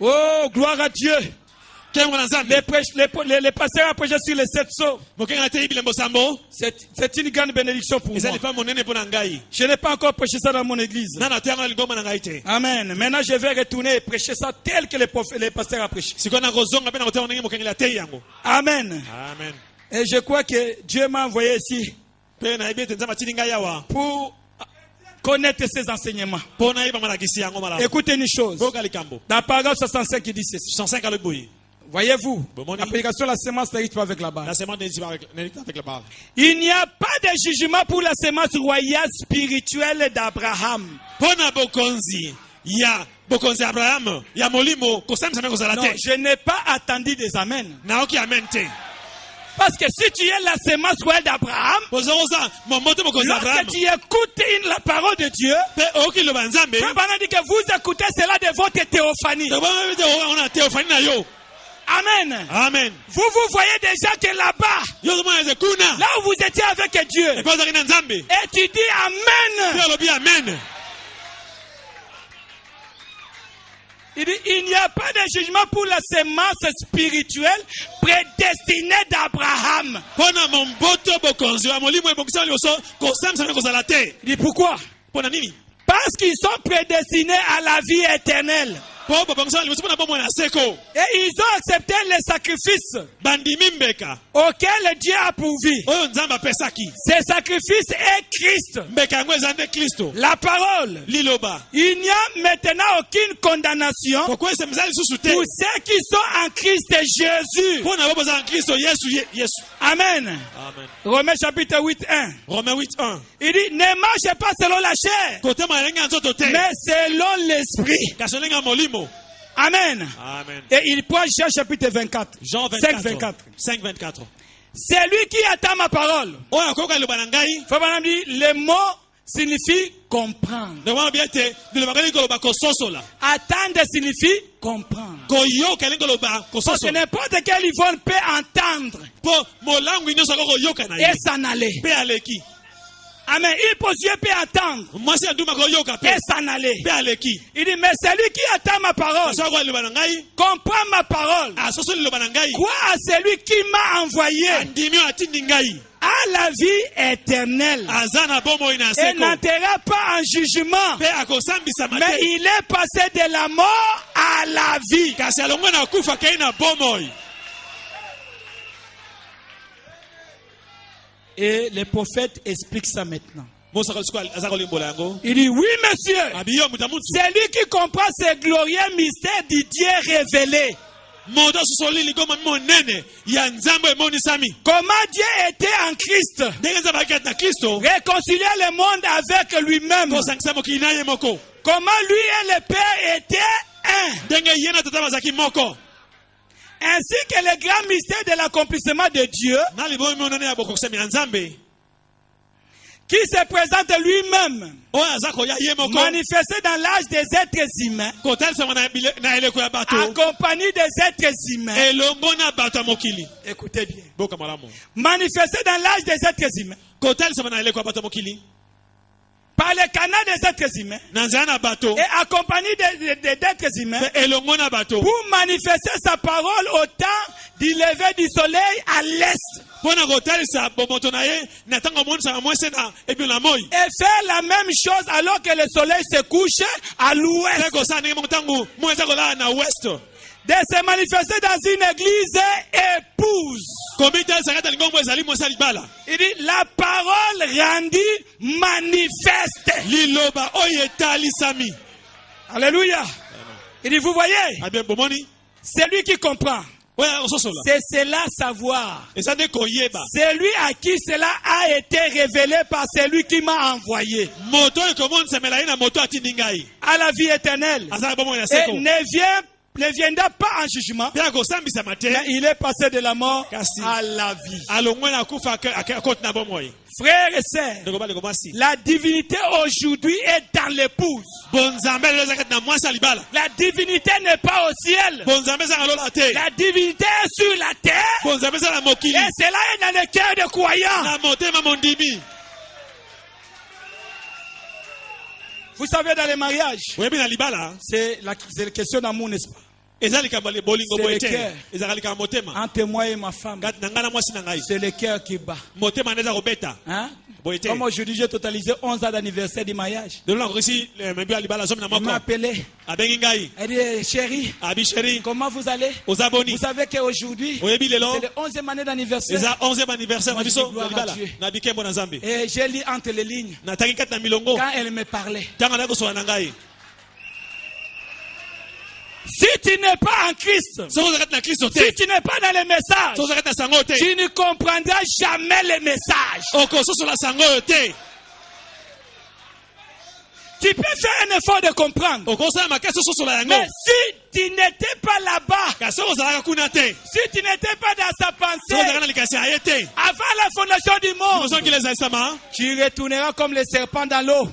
Oh, gloire à Dieu. Les pasteurs ont prêché sur les 7 sceaux. C'est une grande bénédiction pour moi. Je n'ai pas encore prêché ça dans mon église. Amen. Maintenant je vais retourner et prêcher ça tel que les pasteurs ont prêché. Amen. Amen. Et je crois que Dieu m'a envoyé ici pour connaître ces enseignements. Écoutez une chose. Dans paragraphe 65 il dit ceci. Voyez-vous, la prédication de la sémence n'arrive pas avec la barre. Il n'y a pas de jugement pour la sémence royale spirituelle d'Abraham. Non, je n'ai pas attendu des amens. Parce que si tu es la sémence royale d'Abraham, lorsque tu écoutes la parole de Dieu, Frère Bana dit que vous écoutez cela de votre théophanie. Amen. Amen. Vous voyez déjà que là-bas, là où vous étiez avec Dieu, et tu dis Amen. Il dit, il n'y a pas de jugement pour la sémence spirituelle prédestinée d'Abraham. Il dit pourquoi? Parce qu'ils sont prédestinés à la vie éternelle. Et ils ont accepté les sacrifices auxquels Dieu a pourvu. Ces sacrifices est Christ. La parole. Il n'y a maintenant aucune condamnation pour ceux qui sont en Christ Jésus. Amen. Romains chapitre 8:1. Il dit, ne marchez pas selon la chair, mais selon l'esprit. Amen. Et il prend Jean chapitre 24. Jean 5:24. C'est lui qui attend ma parole. Le mot signifie comprendre. Attendre signifie comprendre. Parce que n'importe quel Yvonne peut entendre et s'en aller. Amen. Il peut attendre et s'en aller. Il dit, mais celui qui attend ma parole, comprend ma parole, croit à celui qui m'a envoyé, à la vie éternelle, et n'entrera pas en jugement, mais il est passé de la mort à la vie. Et le prophète explique ça maintenant. Il dit, oui, monsieur, c'est lui qui comprend ce glorieux mystère du Dieu révélé. Comment Dieu était en Christ, réconcilier le monde avec lui-même. Comment lui et le Père étaient un. Ainsi que le grand mystère de l'accomplissement de Dieu, qui se présente lui-même, manifesté dans l'âge des êtres humains, accompagné des êtres humains. Écoutez bien. Manifesté dans l'âge des êtres humains, par le canal des êtres humains, et accompagné des êtres humains, pour manifester sa parole au temps du lever du soleil à l'est. Et faire la même chose alors que le soleil se couche à l'ouest. De se manifester dans une église épouse. Il dit, la parole rendue manifeste. Alléluia. Il dit, vous voyez, c'est lui qui comprend. C'est cela savoir. C'est lui à qui cela a été révélé par celui qui m'a envoyé. À la vie éternelle. Et ne viendra pas en jugement, mais il est passé de la mort à la vie. Frères et sœurs, la divinité aujourd'hui est dans l'épouse. La divinité n'est pas au ciel. La divinité est sur la terre. Et cela est dans le cœur des croyants. Vous savez, dans les mariages, c'est la question d'amour, n'est-ce pas? C'est le cœur. Entre moi et ma femme, c'est le cœur qui bat. Hein? Comme aujourd'hui, j'ai totalisé 11 ans d'anniversaire du mariage. Il m'a appelé. Elle dit, chérie, comment vous allez? Vous savez qu'aujourd'hui, c'est le 11e année d'anniversaire. Et j'ai lu entre les lignes quand elle me parlait. Si tu n'es pas en Christ, si tu n'es pas dans les messages, tu ne comprendras jamais les messages. Tu peux faire un effort de comprendre. Mais si tu n'étais pas là-bas, si tu n'étais pas dans sa pensée, avant la fondation du monde, tu retourneras comme le serpent dans l'eau.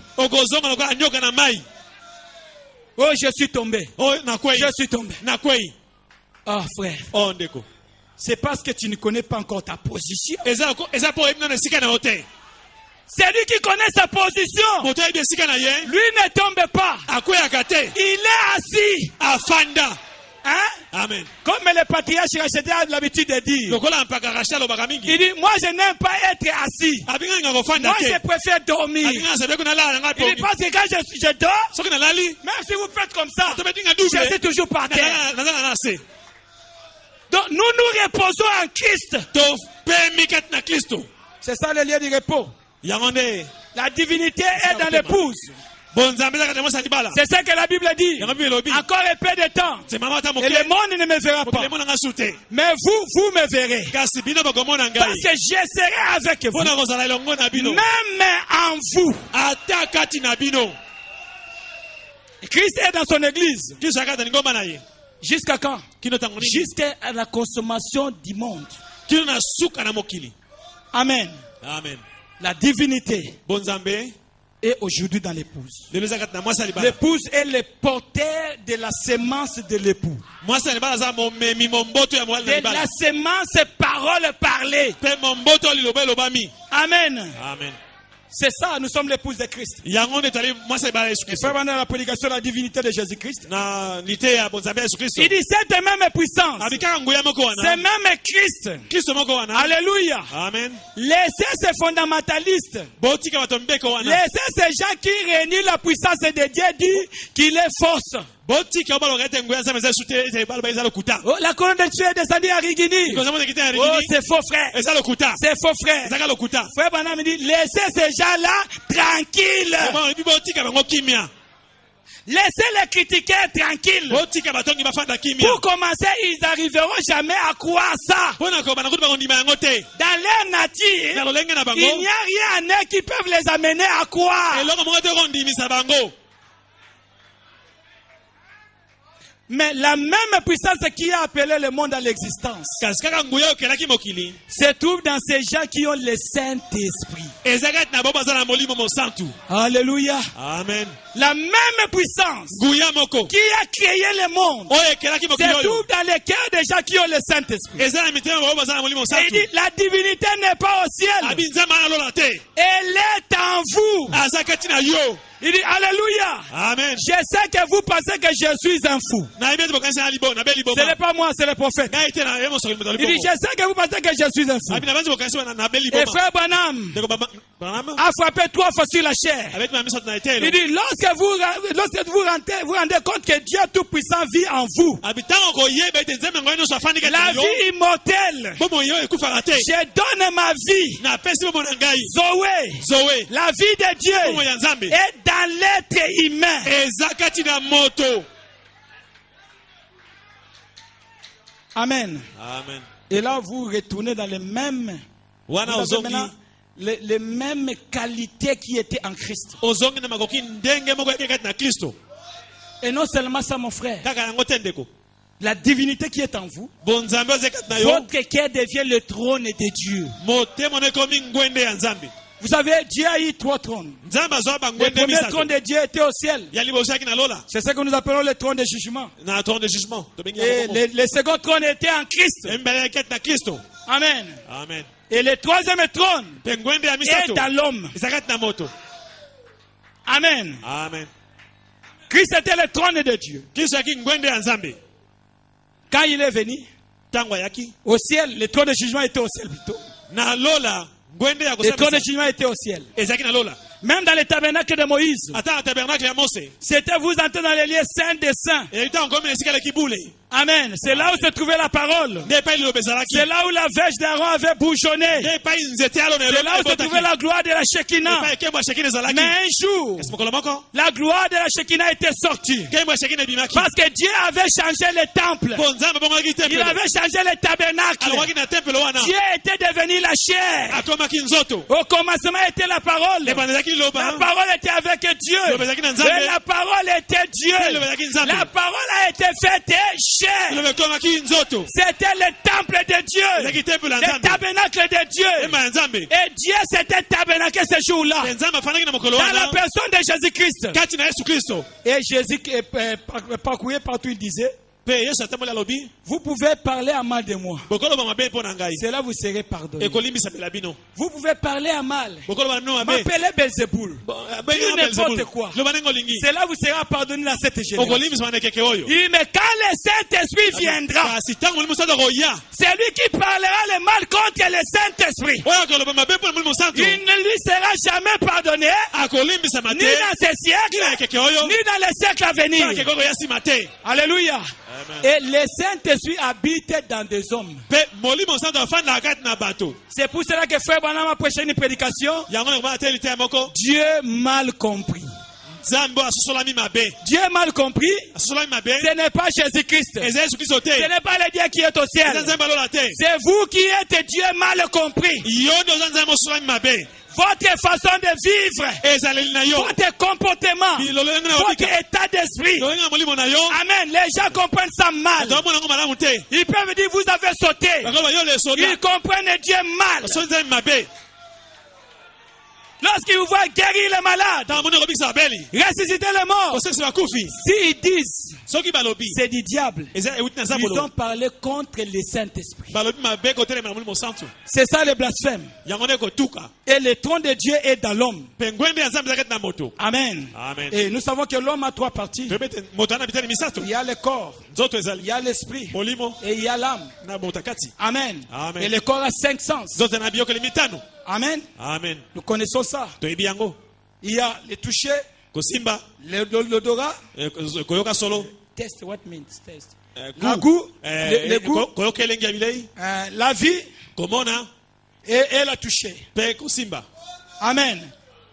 Oh, je suis tombé. Je suis tombé. Oh, frère. C'est parce que tu ne connais pas encore ta position. C'est lui qui connaît sa position. Lui ne tombe pas. Il est assis. Hein? Amen. Comme les patriarches rachetaient l'habitude de dire. Il dit, moi je n'aime pas être assis. Moi je préfère dormir. Il dit, parce que quand je dors, même si vous faites comme ça, je suis toujours par terre. Donc nous nous reposons en Christ. C'est ça le lieu du repos. La divinité est dans l'épouse. C'est ça que la Bible dit. Encore un peu de temps. Et le monde ne me verra pas. Mais vous me verrez. Parce que je serai avec vous. Même en vous. Christ est dans son église. Jusqu'à quand? Jusqu'à la consommation du monde. Amen. Amen. La divinité est aujourd'hui dans l'épouse. L'épouse est le porteur de la sémence de l'époux. De la sémence parole parlée. Amen. Amen. C'est ça, nous sommes l'épouse de Christ. Et frère, pendant la prédication de la divinité de Jésus-Christ, il dit cette même puissance, c'est même Christ. Alléluia. Amen. Laissez ces fondamentalistes, laissez ces gens qui réunissent la puissance de Dieu dire qu'il est fausse. Oh, la colonne de Dieu est descendue à Rigini. Oh, c'est faux frère. C'est faux frère. Frère Branham dit, laissez ces gens-là tranquilles. Laissez les critiquer tranquilles. Pour commencer, ils n'arriveront jamais à croire ça. Dans leur nature, il n'y a rien en eux qui peuvent les amener à croire. Mais la même puissance qui a appelé le monde à l'existence se trouve dans ces gens qui ont le Saint-Esprit. Alléluia. Amen. La même puissance qui a créé le monde se trouve dans les cœurs des gens qui ont le Saint-Esprit. Et il dit, la divinité n'est pas au ciel. Elle est en vous. Il dit, alléluia. Amen. Je sais que vous pensez que je suis un fou. Ce n'est pas moi, c'est le prophète. Il dit, je sais que vous pensez que je suis un fou. Et frère Branham a frappé 3 fois sur la chair. Il dit, lorsque vous rendez compte que Dieu Tout-Puissant vit en vous, la vie immortelle, je donne ma vie. Zoé, la vie de Dieu est dans l'être humain. Amen. Amen. Et là, vous retournez dans les mêmes qualités qui étaient en Christ. Et non seulement ça, mon frère. La divinité qui est en vous, votre cœur devient le trône de Dieu. Vous savez, Dieu a eu 3 trônes. Le premier trône de Dieu était au ciel. C'est ce que nous appelons le trône de jugement. Et le second trône était en Christ. Amen. Amen. Et le troisième trône est dans l'homme. Amen. Amen. Christ était le trône de Dieu. Quand il est venu au ciel, le trône de jugement était au ciel plutôt. Le trône de jugement était au ciel. Même dans le tabernacle de Moïse, c'était vous entrez dans les lieux saints des saints. Amen. C'est là où se trouvait la parole. C'est là où la verge d'Aaron avait bourgeonné. C'est là où se trouvait la gloire de la Shekinah. Mais un jour, la gloire de la Shekinah était sortie. Parce que Dieu avait changé le temple. Il avait changé le tabernacle. Dieu était devenu la chair. Au commencement était la parole. La parole était avec Dieu. Et la parole était Dieu. La parole a été faite chair. C'était le temple de Dieu. Le tabernacle de Dieu. Et Dieu s'était tabernacle ce jour-là. Dans la personne de Jésus-Christ. Et Jésus parcourait partout, il disait, Vous pouvez parler à mal de moi. Cela vous serez pardonné. Vous pouvez parler à mal. M'appeler Belzéboul. Dire n'importe quoi. Cela vous sera pardonné dans cette génération. Il mais quand le Saint-Esprit viendra, c'est lui qui parlera le mal contre le Saint-Esprit. Il ne lui sera jamais pardonné, ni dans ce siècle, ni dans les siècles à venir. Alléluia. Et le Saint-Esprit habite dans des hommes. C'est pour cela que Frère Branham a prêché une prédication. Dieu mal compris. Dieu mal compris, ce n'est pas Jésus-Christ. Ce n'est pas le Dieu qui est au ciel. C'est vous qui êtes Dieu mal compris. Votre façon de vivre, votre comportement, votre état d'esprit. Amen. Les gens comprennent ça mal. Ils peuvent dire vous avez sauté. Ils comprennent Dieu mal. Lorsqu'ils vous voient guérir les malades, ressusciter les morts, s'ils disent c'est du diable, ils ont parlé contre le Saint-Esprit. C'est ça le blasphème. Et le trône de Dieu est dans l'homme. Amen. Et nous savons que l'homme a trois parties. Il y a le corps, il y a l'esprit et il y a l'âme. Amen. Et le corps a 5 sens. Amen. Amen. Nous connaissons ça. Il y a le toucher, l'odorat. Test, what means test? Le goût, le goût, la vie et la toucher. Amen.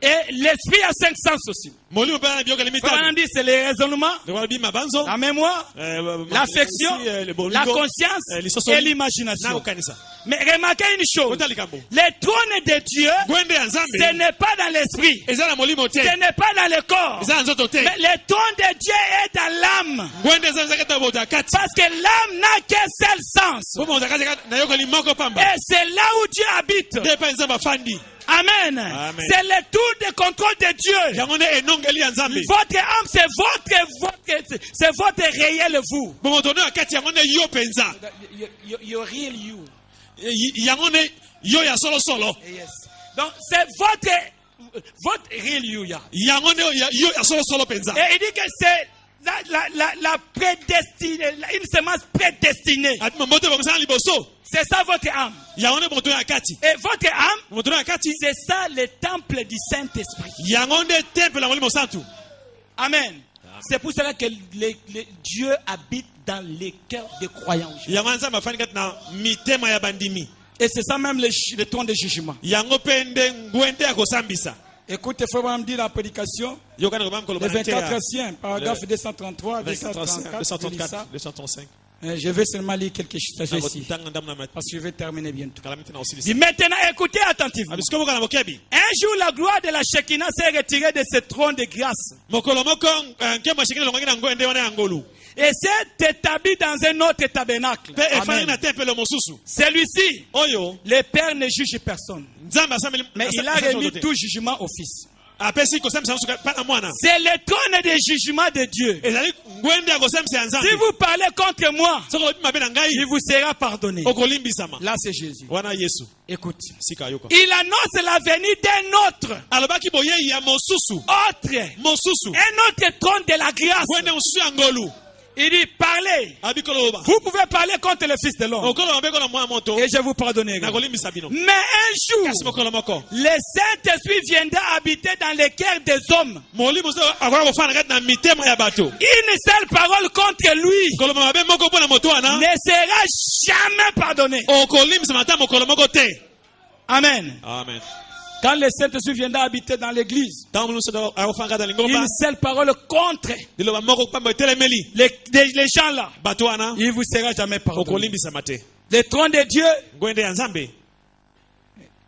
Et l'esprit a 5 sens aussi. C'est le raisonnement, la mémoire, l'affection, la conscience et l'imagination. Mais remarquez une chose, le trône de Dieu, ce n'est pas dans l'esprit, ce n'est pas dans le corps, mais le trône de Dieu est dans l'âme. Parce que l'âme n'a qu'un seul sens. Et c'est là où Dieu habite. Amen. C'est le tour de contrôle de Dieu. Votre âme, c'est votre réel vous. Your real you. Yes. Donc c'est votre real you. Et il dit que c'est la prédestinée, une semence prédestinée. C'est ça votre âme. Et votre âme, c'est ça le temple du Saint-Esprit. Amen. C'est pour cela que Dieu habite dans les cœurs des croyants. Et c'est ça même le trône de jugement. Écoutez, frère, on me dit la prédication, le 24e, paragraphe 233, 234, 235. Je vais seulement lire quelque chose ici, parce que je vais terminer bientôt. Et maintenant, écoutez attentivement. Un jour, la gloire de la Shekinah s'est retirée de ce trône de grâce. Et s'est établi dans un autre tabernacle. Celui-ci, le Père ne juge personne, mais il a remis tout jugement au Fils. C'est le trône de jugement de Dieu. Si vous parlez contre moi, il vous sera pardonné. Là, c'est Jésus. Écoute. Il annonce la venue d'un autre. Un autre trône de la grâce. Il dit, parlez. Vous pouvez parler contre le Fils de l'homme. Et je vous pardonnerai. Mais un jour, le Saint-Esprit viendra habiter dans les cœurs des hommes. Une seule parole contre lui ne sera jamais pardonnée. Amen. Amen. Quand le Saint-Esprit viendra habiter dans l'église, une seule parole contre les gens là, il ne vous sera jamais pardonné. Le trône de Dieu,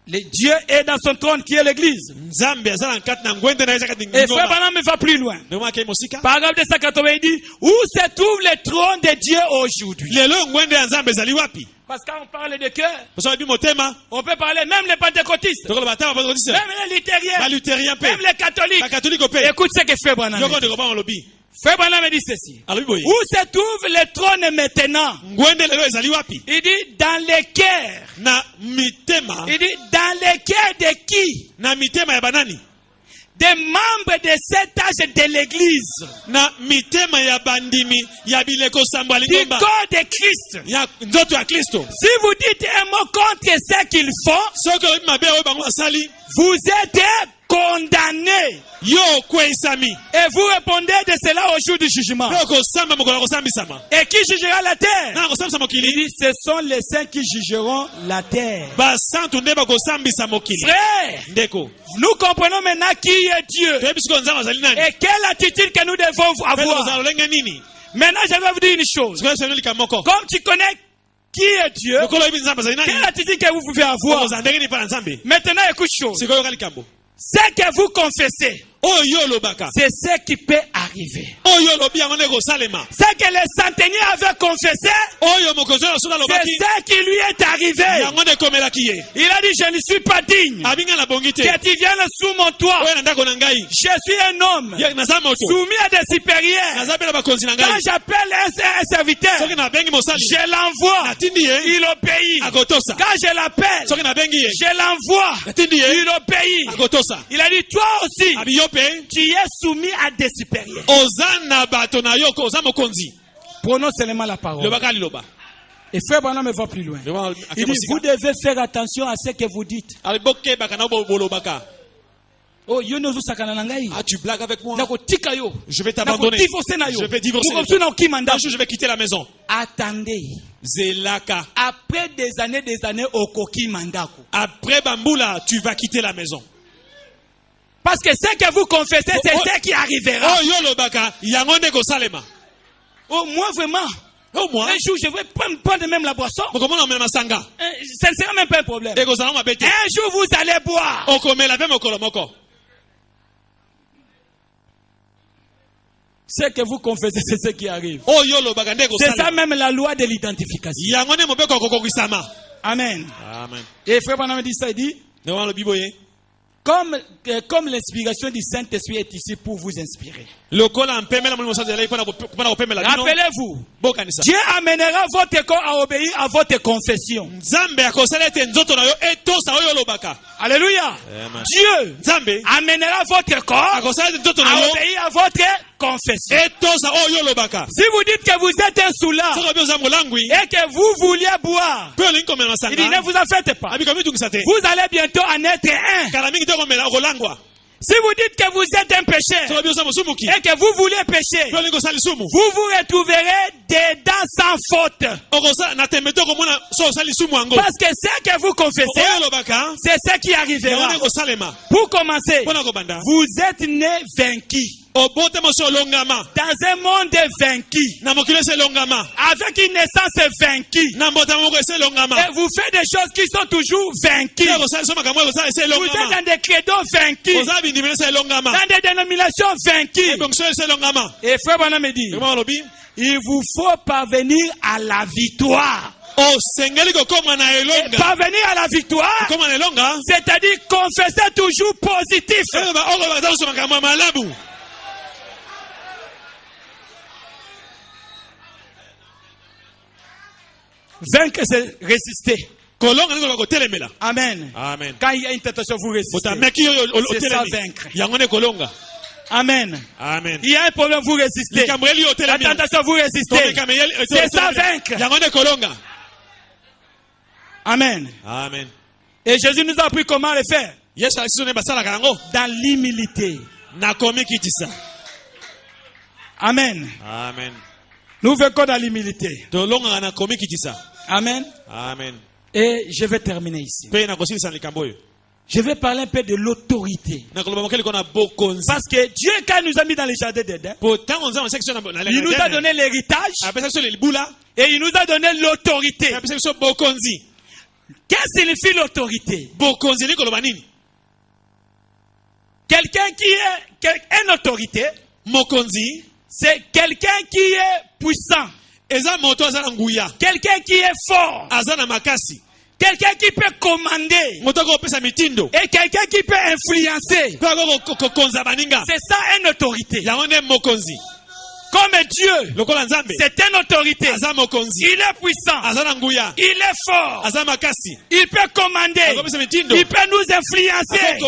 le Dieu est dans son trône qui est l'église. Et Frère Branham va plus loin. Paragraphe 280 dit, où se trouve le trône de Dieu aujourd'hui? Parce que quand on parle de cœur, on peut parler même les pentecôtistes, même les luthériens, même les catholiques. Écoute ce que Frère Branham dit. Frère Branham dit ceci. Où se trouve le trône maintenant? Il dit dans les cœurs. Il dit dans les cœurs de qui? Des membres de cet âge de l'église. Du corps de Christ. Si vous dites un mot contre ce qu'ils font, vous êtes condamné. Et vous répondez de cela au jour du jugement. Et qui jugera la terre? Il dit, ce sont les saints qui jugeront la terre. Frère, nous comprenons maintenant qui est Dieu. Et quelle attitude que nous devons avoir. Maintenant, je vais vous dire une chose. Comme tu connais qui est Dieu, quelle attitude que vous pouvez avoir. Maintenant, écoute chose. Ce que vous confessez, c'est ce qui peut arriver. Ce que le centenier avait confessé, c'est ce qui lui est arrivé. Il a dit, je ne suis pas digne que tu viennes sous mon toit. Je suis un homme soumis à des supérieurs. Quand j'appelle un serviteur, je l'envoie, il obéit. Quand je l'appelle, je l'envoie, il obéit. Il a dit, toi aussi, tu es soumis à des supérieurs. Prenons seulement la parole. Et Frère Branham va plus loin. Il dit, vous devez faire attention à ce que vous dites. Oh, tu blagues avec moi? Je vais t'abandonner. Je vais divorcer. Je vais quitter la maison. Attendez. Zelaka. Après des années, après Bamboula, tu vas quitter la maison. Parce que ce que vous confessez, c'est ce qui arrivera. Oh, moi vraiment. Un jour, je vais prendre même la boisson. Ça ne sera même pas un problème. Un jour, vous allez boire. Ce que vous confessez, c'est ce qui arrive. C'est ça même la loi de l'identification. Amen. Et Frère Branham dit ça, il dit, comme l'inspiration du Saint-Esprit est ici pour vous inspirer. Rappelez-vous, Dieu amènera votre corps à obéir à votre confession. Alléluia. Dieu amènera votre corps à obéir à votre confession. Si vous dites que vous êtes un soulard et que vous vouliez boire, il dit, ne vous en faites pas. Vous allez bientôt en être un. Si vous dites que vous êtes un pécheur et que vous voulez pécher, vous vous retrouverez des dents sans faute. Parce que ce que vous confessez, c'est ce qui arrivera. Pour commencer, vous êtes né vaincu. Dans un monde vaincu, avec une naissance vaincue, et vous faites des choses qui sont toujours vaincues. Vous êtes dans des credos vaincus, dans des dénominations vaincues. Et Frère Branham dit, il vous faut parvenir à la victoire. Et parvenir à la victoire, c'est-à-dire confesser toujours positif. Vaincre, c'est résister. Amen. Quand il y a une tentation, vous résistez. C'est ça, vaincre. Amen. Il y a un problème, vous résistez. La tentation, vous résistez. C'est ça, vaincre. Amen. Et Jésus nous a appris comment le faire. Dans l'humilité. Amen. Nous vaincons dans l'humilité. Amen. Et je vais terminer ici. Je vais parler un peu de l'autorité. Parce que Dieu, quand il nous a mis dans les jardins d'Éden, il nous a donné l'héritage et il nous a donné l'autorité. Qu'est-ce que signifie l'autorité? Quelqu'un qui est une autorité, c'est quelqu'un qui est puissant. Quelqu'un qui est fort. Quelqu'un qui peut commander. Et quelqu'un qui peut influencer. C'est ça une autorité. Comme Dieu, c'est une autorité. Il est puissant. Il est fort. Il peut commander. Il peut nous influencer.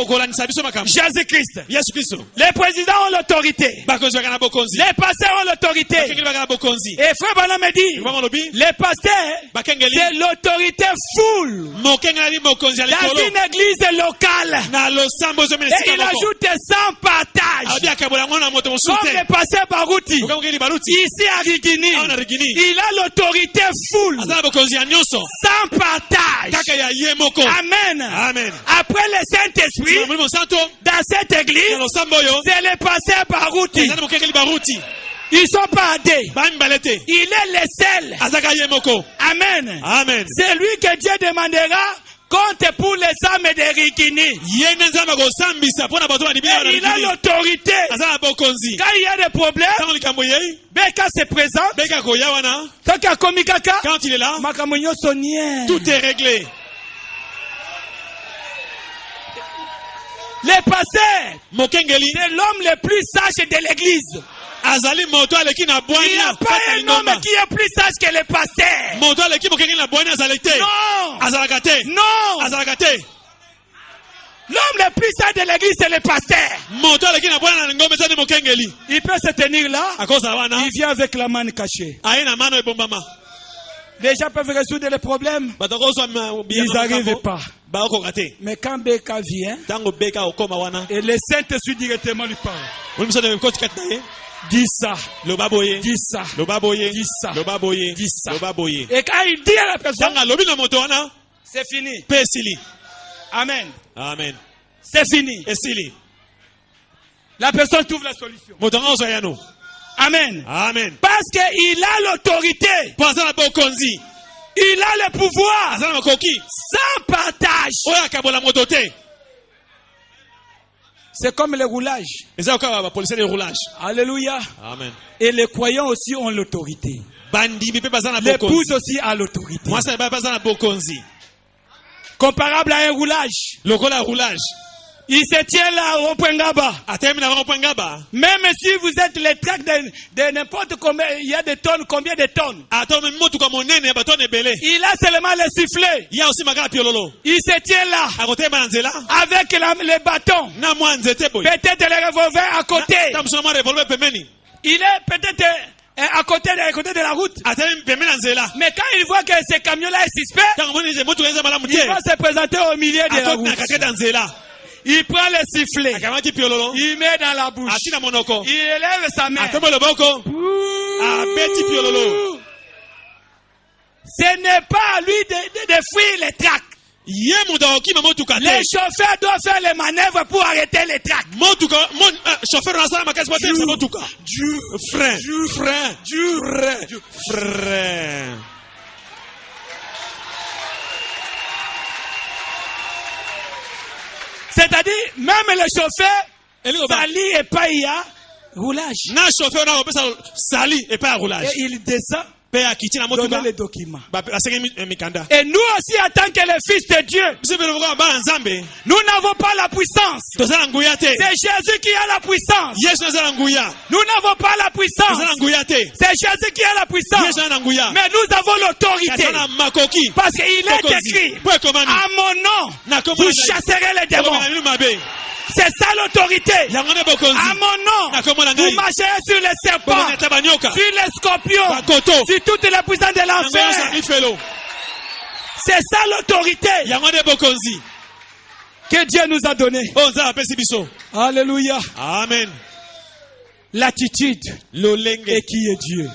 Jésus-Christ. Les présidents ont l'autorité. Les pasteurs ont l'autorité. Et frère Branham me dit, les pasteurs, c'est l'autorité full dans une église locale. Et il ajoute sans partage. Comme le pasteur Barouti. Ici à Rigini, il a l'autorité full, sans partage. Amen. Amen. Après le Saint-Esprit, dans cette église, c'est le pasteur Barouti. Ils sont pas aidés. Il est le seul. Amen. Amen. C'est lui que Dieu demandera compte pour les âmes de Rigini. Il a l'autorité. Quand il y a des problèmes, Beka se présente. Quand il est là, tout est réglé. Les pasteurs, c'est l'homme le plus sage de l'église. Il n'y a pas un homme qui est plus sage que le pasteur. Non. L'homme le plus sage de l'église, c'est le pasteur. Il peut se tenir là. Il vient avec la main cachée. Les gens peuvent résoudre les problèmes. Ils n'arrivent pas. Mais quand Beka vient, et le Saint-Esprit directement lui parle. Dis ça. Dis ça. Dis ça. Dis ça. Et quand il dit à la personne, c'est fini. Amen. Amen. C'est fini. La personne trouve la solution. Amen. Amen. Parce qu'il a l'autorité. Il a le pouvoir. Sans partage. C'est comme le roulage. Alléluia. Amen. Et les croyants aussi ont l'autorité. L'épouse aussi a l'autorité. Comparable à un roulage. Il se tient là au Pengaba. Même si vous êtes les tracts de n'importe combien, il y a des tonnes, combien de tonnes. Il a seulement le sifflet. Il se tient là avec les bâtons. Peut-être le revolver à côté. Il est peut-être à côté de la route. Mais quand il voit que ce camion-là est suspect, il va se présenter au milieu de la route. Il prend le sifflet. Il met dans la bouche. Il élève sa main. Ce n'est pas à lui de fuir les tracts. Les chauffeurs doivent faire les manœuvres pour arrêter les tracts. Frère. C'est-à-dire, même le chauffeur, sali et pas il y a roulage. Et il descend. Donner les documents. Et nous aussi, en tant que les fils de Dieu, nous n'avons pas la puissance. C'est Jésus qui a la puissance. Nous n'avons pas la puissance. C'est Jésus qui a la puissance. Mais nous avons l'autorité. Parce qu'il est écrit, à mon nom, vous chasserez les démons. C'est ça l'autorité. À mon nom, vous marcherez sur les serpents, sur les scorpions, sur toutes les puissances de l'enfer. C'est ça l'autorité que Dieu nous a donnée. Alléluia. Amen. L'attitude et qui est Dieu.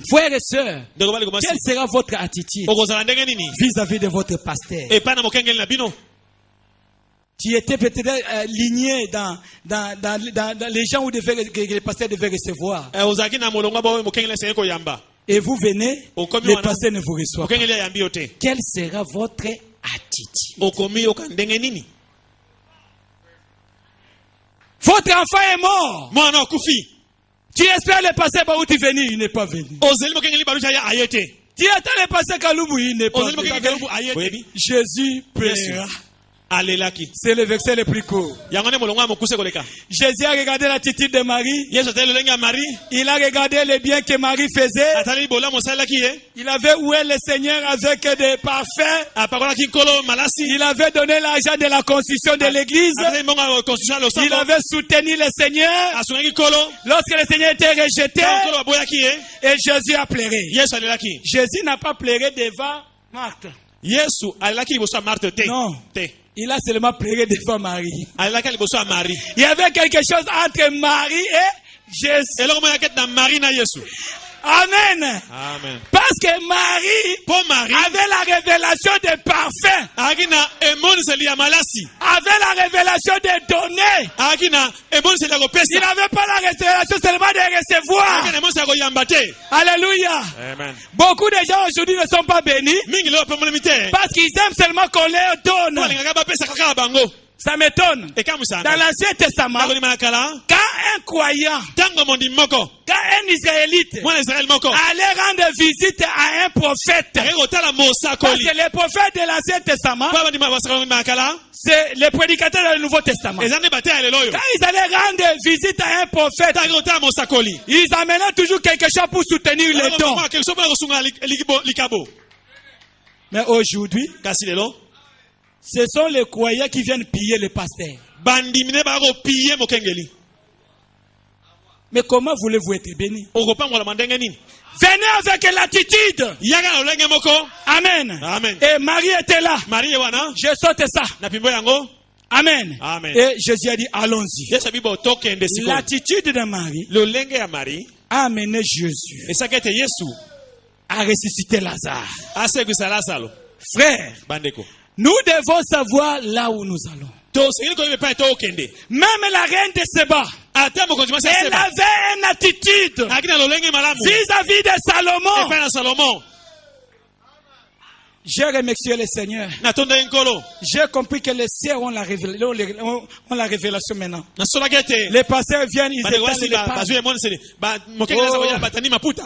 Frères et sœurs, quelle sera votre attitude vis-à-vis de votre pasteur? Tu étais peut-être ligné dans les gens où que les pasteurs devaient recevoir. Et vous venez, les pasteurs ne vous reçoivent pas. Quelle sera votre attitude? Votre enfant est mort. Tu espères le pasteur Baouti venir, il n'est pas venu. Tu attends le pasteur Kaloubou, il n'est pas venu. Jésus paiera. C'est le verset le plus court. Jésus a regardé l'attitude de Marie. Il a regardé le bien que Marie faisait. Il avait oué le Seigneur avec des parfums. Il avait donné l'argent de la construction de l'église. Il avait soutenu le Seigneur. Lorsque le Seigneur était rejeté, et Jésus a pleuré. Jésus n'a pas pleuré devant Marthe. Non. Il a seulement pleuré devant Marie. Il y avait quelque chose entre Marie et Jésus. Amen. Amen. Parce que Marie avait la révélation des parfums. Avait la révélation des données. Il n'avait pas la révélation seulement de recevoir. Alléluia. Amen. Beaucoup de gens aujourd'hui ne sont pas bénis parce qu'ils aiment seulement qu'on leur donne. Ça m'étonne. Dans l'Ancien Testament, quand un croyant, quand un Israélite allait rendre visite à un prophète, parce que les prophètes de l'Ancien Testament, c'est les prédicateurs dans le Nouveau Testament. Quand ils allaient rendre visite à un prophète, ils amenaient toujours quelque chose pour soutenir les dons. Mais aujourd'hui, ce sont les croyants qui viennent piller les pasteurs. Mais comment voulez-vous être béni? Venez avec l'attitude. Amen. Amen. Et Marie était là. Je saute ça. Amen. Amen. Et Jésus a dit allons-y. L'attitude de Marie a amené Jésus à ressusciter Lazare. Frère, nous devons savoir là où nous allons. Même la reine de Séba, elle avait une attitude vis-à-vis de Salomon. J'ai remercié le Seigneur. J'ai compris que les cieux ont la révélation maintenant. Les pasteurs viennent, ils étalent les pages.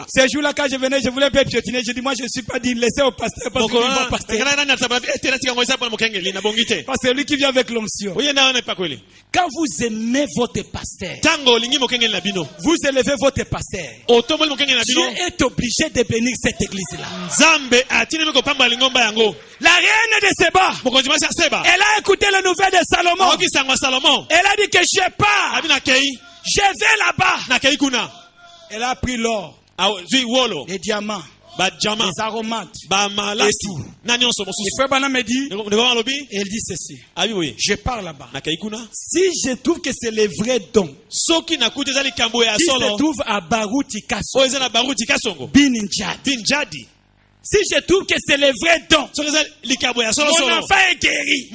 Ces jours-là, quand je venais, je voulais bien piétiner. Je dis, moi, je ne suis pas dit laisser au pasteur parce que parce que lui qui vient avec l'onction. Quand vous aimez votre pasteur, vous élevez votre pasteur, Dieu est obligé de bénir cette église-là. La reine de Séba, elle a écouté la nouvelle de Salomon. Elle a dit que je pars, je vais là-bas. Elle a pris l'or, les diamants, les aromates, et tout. Le frère Bana me dit, elle dit ceci, je pars là-bas. Si je trouve que c'est le vrai don qui se trouve à Baruti Kasongo, Binjadi, si je trouve que c'est le vrai don, mon enfant est guéri.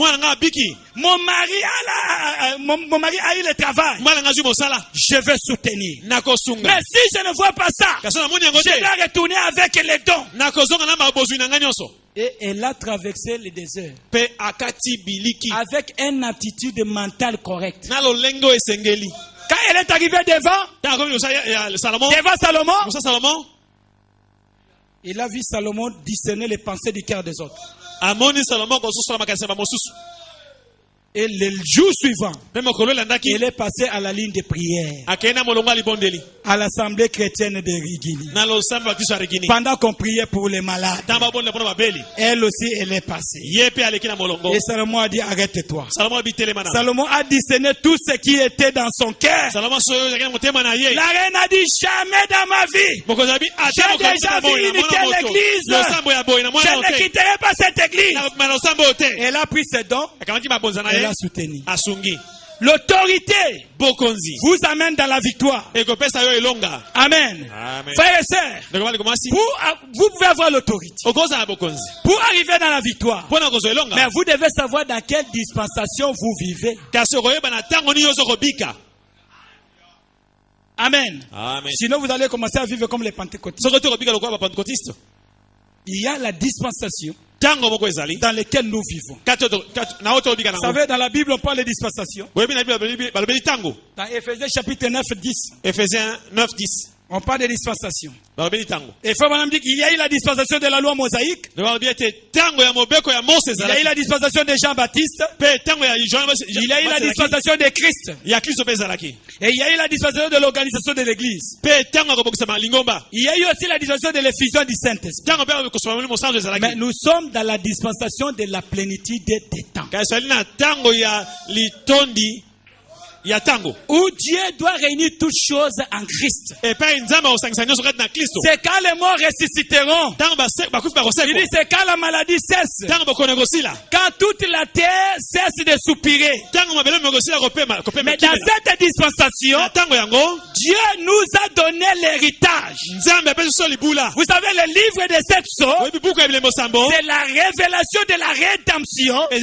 Mon mari a eu le travail. Je vais soutenir. Mais si je ne vois pas ça, je dois retourner avec les dons. Et elle a traversé le désert avec une attitude mentale correcte. Quand elle est arrivée devant Salomon, il a vu Salomon discerner les pensées du cœur des autres. Et le jour suivant, il est passé à la ligne de prière, à l'assemblée chrétienne de Rigini. Pendant qu'on priait pour les malades, elle aussi, elle est passée. Et Salomon a dit, arrête-toi. Salomon a discerné tout ce qui était dans son cœur. La reine a dit, jamais dans ma vie, j'ai déjà vu une telle église. Je ne quitterai pas cette église. Elle a pris ses dons. Elle a soutenu. L'autorité vous amène dans la victoire. Amen. Frères et sœurs, vous pouvez avoir l'autorité pour arriver dans la victoire. Mais vous devez savoir dans quelle dispensation vous vivez. Amen. Sinon, vous allez commencer à vivre comme les pentecôtistes. Il y a la dispensation dans laquelle nous vivons. Vous savez, dans la Bible, on parle de dispensation. Dans Éphésiens chapitre 9, 10. Éphésiens 9, 10. On parle de dispensation. Et frère Branham dit qu'il y a eu la dispensation de la loi mosaïque. Il y a eu la dispensation de Jean-Baptiste. Il y a eu la dispensation de Christ. Et il y a eu la dispensation de l'organisation de l'église. Il y a eu aussi la dispensation de l'effusion du Saint-Esprit. Mais nous sommes dans la dispensation de la plénitude des temps. Où Dieu doit réunir toutes choses en Christ. C'est quand les morts ressusciteront. Il dit c'est quand la maladie cesse. Quand toute la terre cesse de soupirer. Mais dans cette dispensation, Dieu nous a donné l'héritage. Vous savez, le livre de cette sorte, c'est la révélation de la rédemption. Et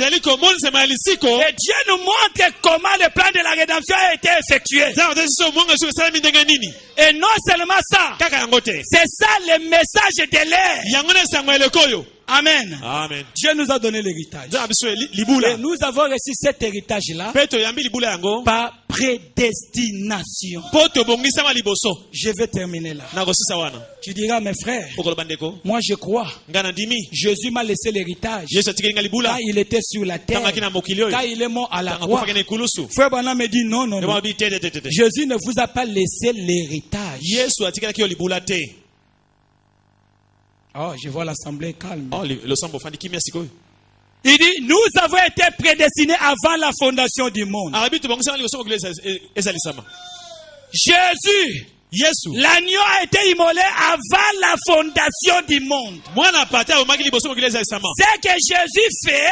Dieu nous montre comment le plan de la rédemption a été effectué. Et non seulement ça, c'est ça le message de l'air. Amen. Amen. Dieu nous a donné l'héritage. Et nous avons reçu cet héritage-là par prédestination. Je vais terminer là. Tu diras, mes frères, moi je crois. Jésus m'a laissé l'héritage quand il était sur la terre, quand il est mort à la croix. Frère Branham me dit non. Jésus ne vous a pas laissé l'héritage. Oh, je vois l'assemblée calme. Il dit, nous avons été prédestinés avant la fondation du monde. Jésus, l'agneau a été immolé avant la fondation du monde. Ce que Jésus fait,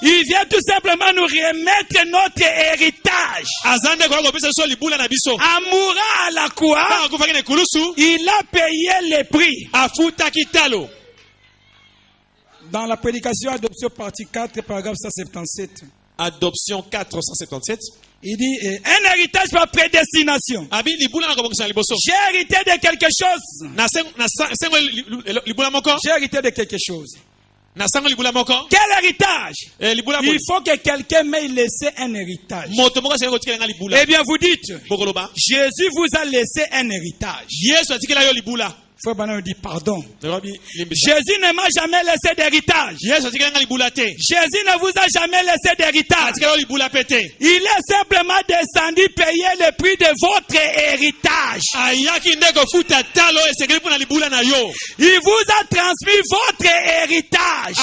il vient tout simplement nous remettre notre héritage. En mourant à la croix, il a payé le prix. Dans la prédication Adoption partie 4, paragraphe 177. Adoption 477. Il dit un héritage par prédestination. J'ai hérité de quelque chose. J'ai hérité de quelque chose. Quel héritage? Il faut que quelqu'un m'ait laissé un héritage. Eh bien, vous dites, Jésus vous a laissé un héritage. Frère Branham dit pardon. Jésus ne m'a jamais laissé d'héritage. Jésus ne vous a jamais laissé d'héritage. Il est simplement descendu payer le prix de votre héritage. Il vous a transmis votre héritage.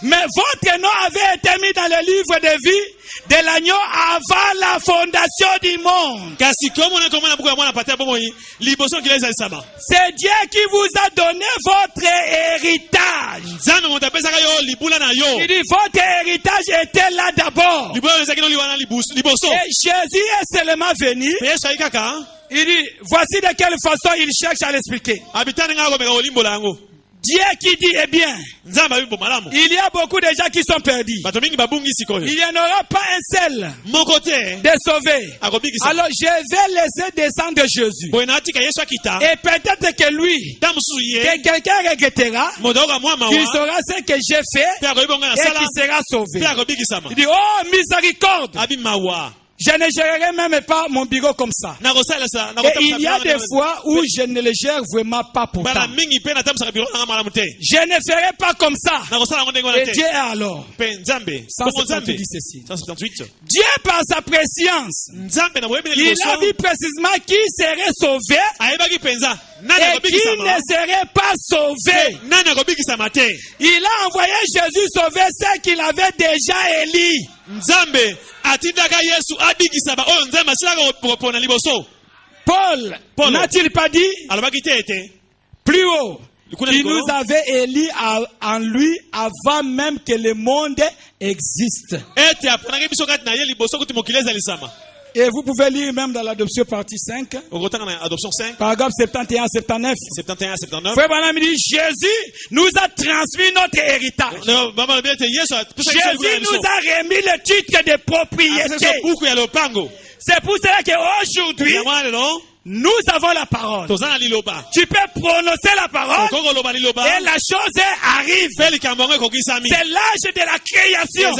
Mais votre nom avait été mis dans le livre de vie de l'agneau avant la fondation du monde. C'est Dieu qui vous a donné votre héritage. Il dit votre héritage était là d'abord. Et Jésus est seulement venu. Il dit voici de quelle façon il cherche à l'expliquer. Dieu qui dit, eh bien, il y a beaucoup de gens qui sont perdus. Il n'y en aura pas un seul de sauvé. Alors je vais laisser descendre Jésus. Et peut-être que lui, que quelqu'un regrettera, qu'il saura ce que j'ai fait et qu'il sera sauvé. Il dit, oh miséricorde. Je ne gérerai même pas mon bureau comme ça. Et il y a des fois où je ne le gère vraiment pas pourtant. Je ne ferai pas comme ça. Et Dieu alors. 178 dit ceci. Dieu par sa préscience, il a vu précisément qui serait sauvé et qui ne serait pas sauvé. Il a envoyé Jésus sauver ceux qu'il avait déjà élis. Paul n'a-t-il pas dit plus haut qu'il nous avait élis en lui avant même que le monde existe. Et vous pouvez lire même dans l'adoption partie 5. Paragraphe 71-79. Frère Branham dit, Jésus nous a transmis notre héritage. Jésus nous a remis le titre de propriété. C'est pour cela qu'aujourd'hui, nous avons la parole. Tu peux prononcer la parole et la chose arrive. C'est l'âge de la création.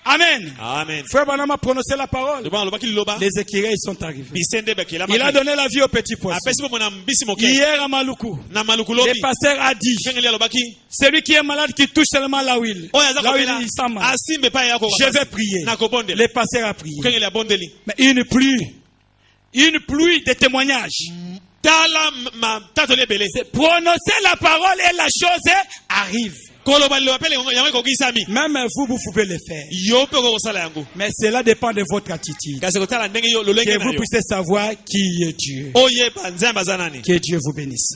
Amen. Amen. Frère Branham a prononcé la parole. Les écureuils sont arrivés. Il a donné la vie au petit poisson. Hier à Maluku, le pasteur a dit, celui qui est malade qui touche seulement là où il sent mal. Je vais prier. Le pasteur a prié. Mais une pluie de témoignages. C'est prononcer la parole et la chose arrive. Même vous pouvez le faire. Mais cela dépend de votre attitude. Que vous puissiez savoir qui est Dieu. Que Dieu vous bénisse.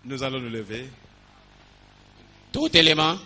Nous allons nous lever. Tout élément.